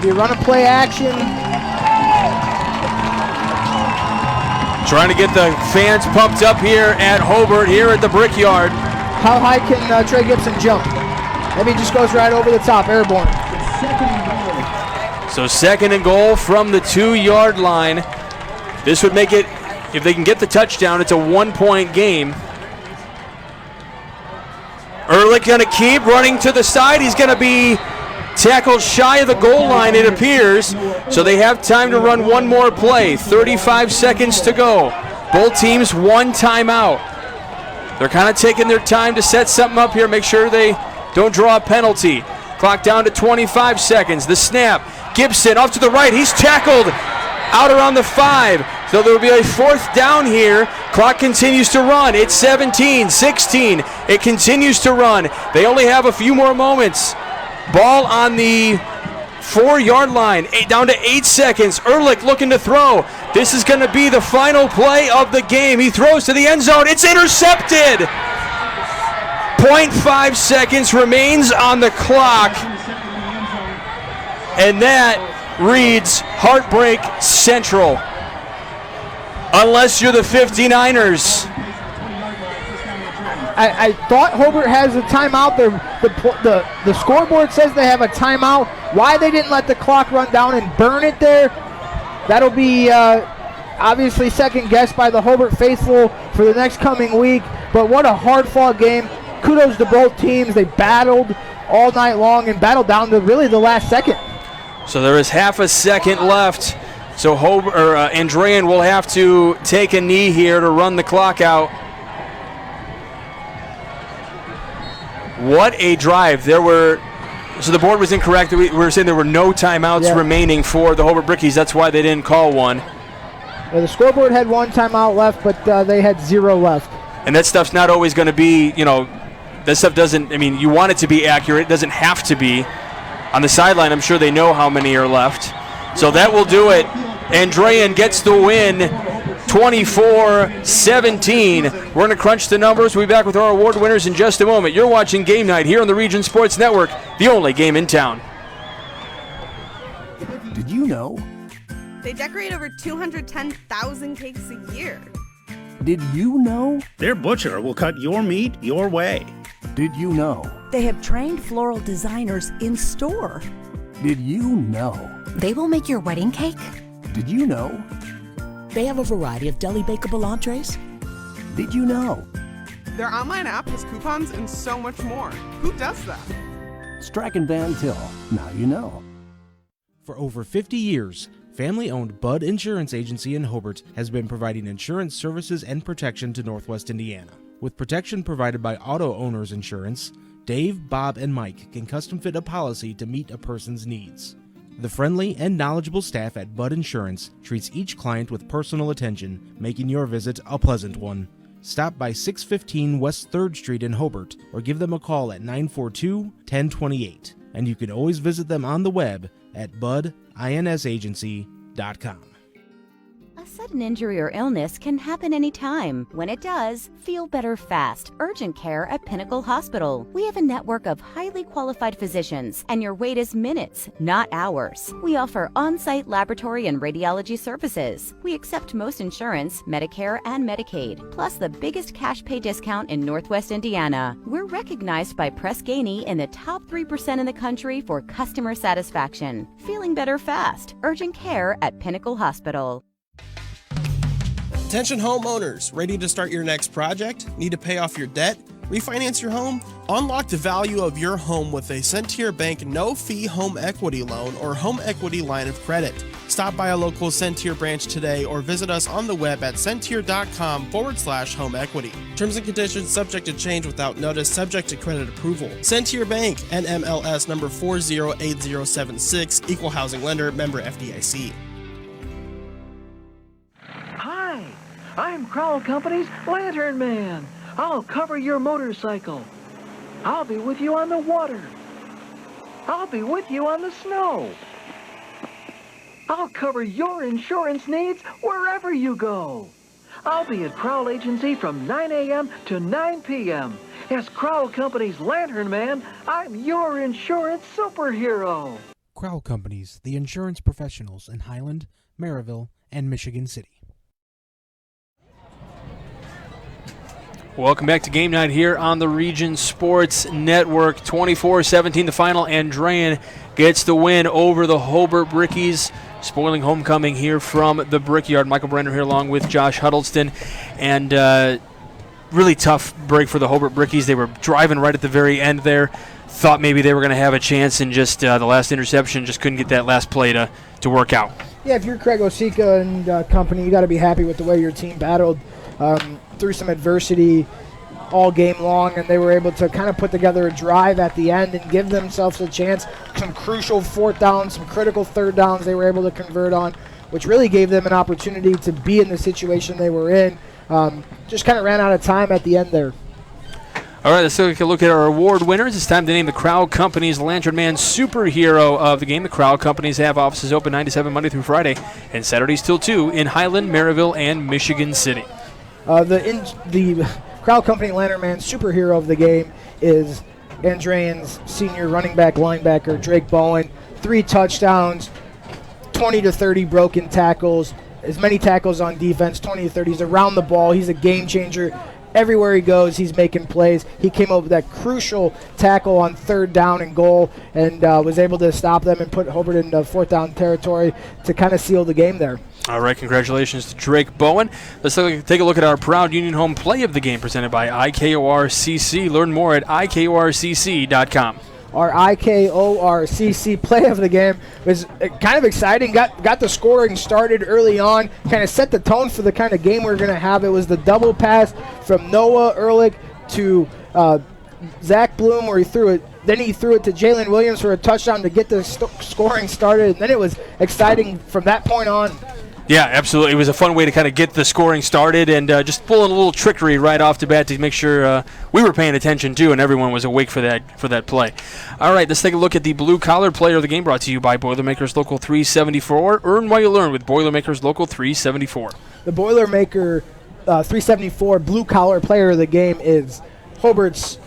Do you run a play action? Trying to get the fans pumped up here at Hobart, here at the Brickyard. How high can Trey Gibson jump? Maybe he just goes right over the top, airborne. So 2nd and goal from the 2-yard line. This would make it, if they can get the touchdown, it's a 1-point game. Ehrlich going to keep running to the side. He's going to be Tackled shy of the goal line, it appears. So they have time to run one more play. 35 seconds to go. Both teams one timeout. They're kind of taking their time to set something up here, make sure they don't draw a penalty. Clock down to 25 seconds. The snap. Gibson off to the right. He's tackled out around the 5. So there will be a 4th down here. Clock continues to run. It's 17, 16. It continues to run. They only have a few more moments. Ball on the 4-yard line. Down to 8 seconds. Ehrlich looking to throw. This is going to be the final play of the game. He throws to the end zone. It's intercepted. 0.5 seconds remains on the clock. And that reads Heartbreak Central. Unless you're the 59ers. I thought Hobart has a timeout. The scoreboard says they have a timeout. Why they didn't let the clock run down and burn it there, that'll be obviously second guessed by the Hobart faithful for the next coming week. But what a hard-fought game. Kudos to both teams. They battled all night long and battled down to really the last second. So there is half a second left. So Andrean will have to take a knee here to run the clock out. What a drive. So the board was incorrect. We were saying there were no timeouts remaining for the Hobart Brickies. That's why they didn't call one. Yeah, the scoreboard had one timeout left, but they had 0 left. And that stuff's not always going to be, that stuff doesn't, you want it to be accurate. It doesn't have to be. On the sideline, I'm sure they know how many are left. So that will do it. Andrean gets the win, 24-17. We're going to crunch the numbers. We'll be back with our award winners in just a moment. You're watching Game Night here on the Region Sports Network, the only game in town. Did you know? They decorate over 210,000 cakes a year. Did you know? Their butcher will cut your meat your way. Did you know? They have trained floral designers in store. Did you know? They will make your wedding cake? Did you know? They have a variety of deli bakeable entrees. Did you know? Their online app has coupons and so much more. Who does that? Strachan Van Til. Now you know. For over 50 years, family-owned Bud Insurance Agency in Hobart has been providing insurance services and protection to Northwest Indiana. With protection provided by Auto Owners Insurance, Dave, Bob, and Mike can custom fit a policy to meet a person's needs. The friendly and knowledgeable staff at Bud Insurance treats each client with personal attention, making your visit a pleasant one. Stop by 615 West 3rd Street in Hobart or give them a call at 942-1028. And you can always visit them on the web at budinsagency.com. A sudden injury or illness can happen anytime. When it does, feel better fast. Urgent care at Pinnacle Hospital. We have a network of highly qualified physicians, and your wait is minutes, not hours. We offer on-site laboratory and radiology services. We accept most insurance, Medicare, and Medicaid, plus the biggest cash pay discount in Northwest Indiana. We're recognized by Press Ganey in the top 3% in the country for customer satisfaction. Feeling better fast. Urgent care at Pinnacle Hospital. Attention homeowners, ready to start your next project? Need to pay off your debt? Refinance your home? Unlock the value of your home with a sent-to-your bank no-fee home equity loan or home equity line of credit. Stop by a local Sentier branch today or visit us on the web at sentier.com/home equity. Terms and conditions subject to change without notice, subject to credit approval. Sentier Bank, NMLS number 408076, Equal Housing Lender, member FDIC. Hi, I'm Crowell Company's Lantern Man. I'll cover your motorcycle. I'll be with you on the water. I'll be with you on the snow. I'll cover your insurance needs wherever you go. I'll be at Crowell Agency from 9 a.m. to 9 p.m. As Crowell Company's Lantern Man, I'm your insurance superhero. Crowell Companies, the insurance professionals in Highland, Maryville, and Michigan City. Welcome back to Game Night here on the Region Sports Network. 24-17 the final. Andrean gets the win over the Hobart Brickies. Spoiling homecoming here from the Brickyard. Michael Brenner here along with Josh Huddleston. And really tough break for the Hobart Brickies. They were driving right at the very end there. thought maybe they were going to have a chance, and just the last interception just couldn't get that last play to work out. Yeah, if you're Craig Osika and company, you got to be happy with the way your team battled through some adversity all game long, and they were able to kind of put together a drive at the end and give themselves a chance. Some crucial fourth downs, some critical third downs they were able to convert on, which really gave them an opportunity to be in the situation they were in. Just kind of ran out of time at the end there. All right, let's take a look at our award winners. It's time to name the Crowd Companies Lantern Man Superhero of the game. The Crowd Companies have offices open 9 to 7 Monday through Friday and Saturdays till 2 in Highland, Maryville, and Michigan City. The Crowd Company Lantern Man Superhero of the game is Andrean's senior running back linebacker, Drake Bowen. 3 touchdowns, 20 to 30 broken tackles, as many tackles on defense, 20 to 30. He's around the ball. He's a game changer. Everywhere he goes, he's making plays. He came up with that crucial tackle on third down and goal and was able to stop them and put Hobart into fourth down territory to kind of seal the game there. All right, congratulations to Drake Bowen. Let's take a look at our Proud Union Home play of the game presented by IKORCC. Learn more at IKORCC.com. Our IKORCC play of the game was kind of exciting. Got the scoring started early on, kind of set the tone for the kind of game we're going to have. It was the double pass from Noah Ehrlich to Zach Bloom where he threw it. Then he threw it to Jalen Williams for a touchdown to get the scoring started. And then it was exciting from that point on. Yeah, absolutely. It was a fun way to kind of get the scoring started and just pulling a little trickery right off the bat to make sure we were paying attention too and everyone was awake for that play. All right, let's take a look at the blue collar player of the game brought to you by Boilermakers Local 374. Earn while you learn with Boilermakers Local 374. The Boilermaker 374 blue collar player of the game is Hobart's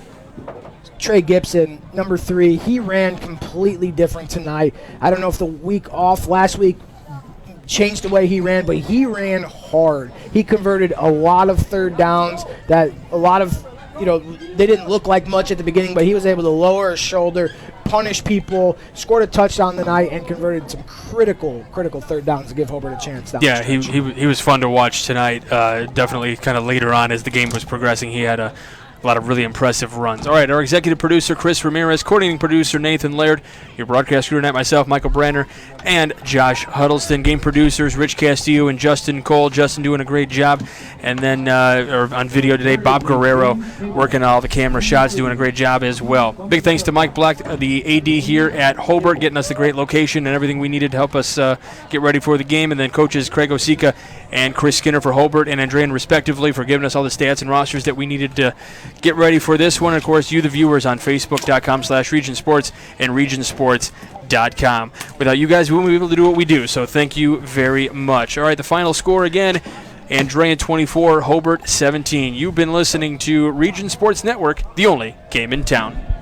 Trey Gibson, number 3. He ran completely different tonight. I don't know if the week off last week changed the way he ran, but he ran hard. He converted a lot of third downs that a lot of, they didn't look like much at the beginning, but he was able to lower his shoulder, punish people, scored a touchdown tonight, and converted some critical third downs to give Hobart a chance. Yeah, he was fun to watch tonight. Definitely kind of later on as the game was progressing, he had a lot of really impressive runs. All right, our executive producer, Chris Ramirez, coordinating producer, Nathan Laird, your broadcast crew tonight, myself, Michael Branner, and Josh Huddleston. Game producers, Rich Castillo and Justin Cole. Justin doing a great job. And then on video today, Bob Guerrero working all the camera shots, doing a great job as well. Big thanks to Mike Black, the AD here at Hobart, getting us the great location and everything we needed to help us get ready for the game. And then coaches Craig Osika and Chris Skinner for Hobart and Andrean, respectively, for giving us all the stats and rosters that we needed to get ready for this one. Of course, you, the viewers, on Facebook.com/RegionSports and RegionSports.com. Without you guys, we wouldn't be able to do what we do, so thank you very much. All right, the final score again, Andrean 24, Hobart 17. You've been listening to Region Sports Network, the only game in town.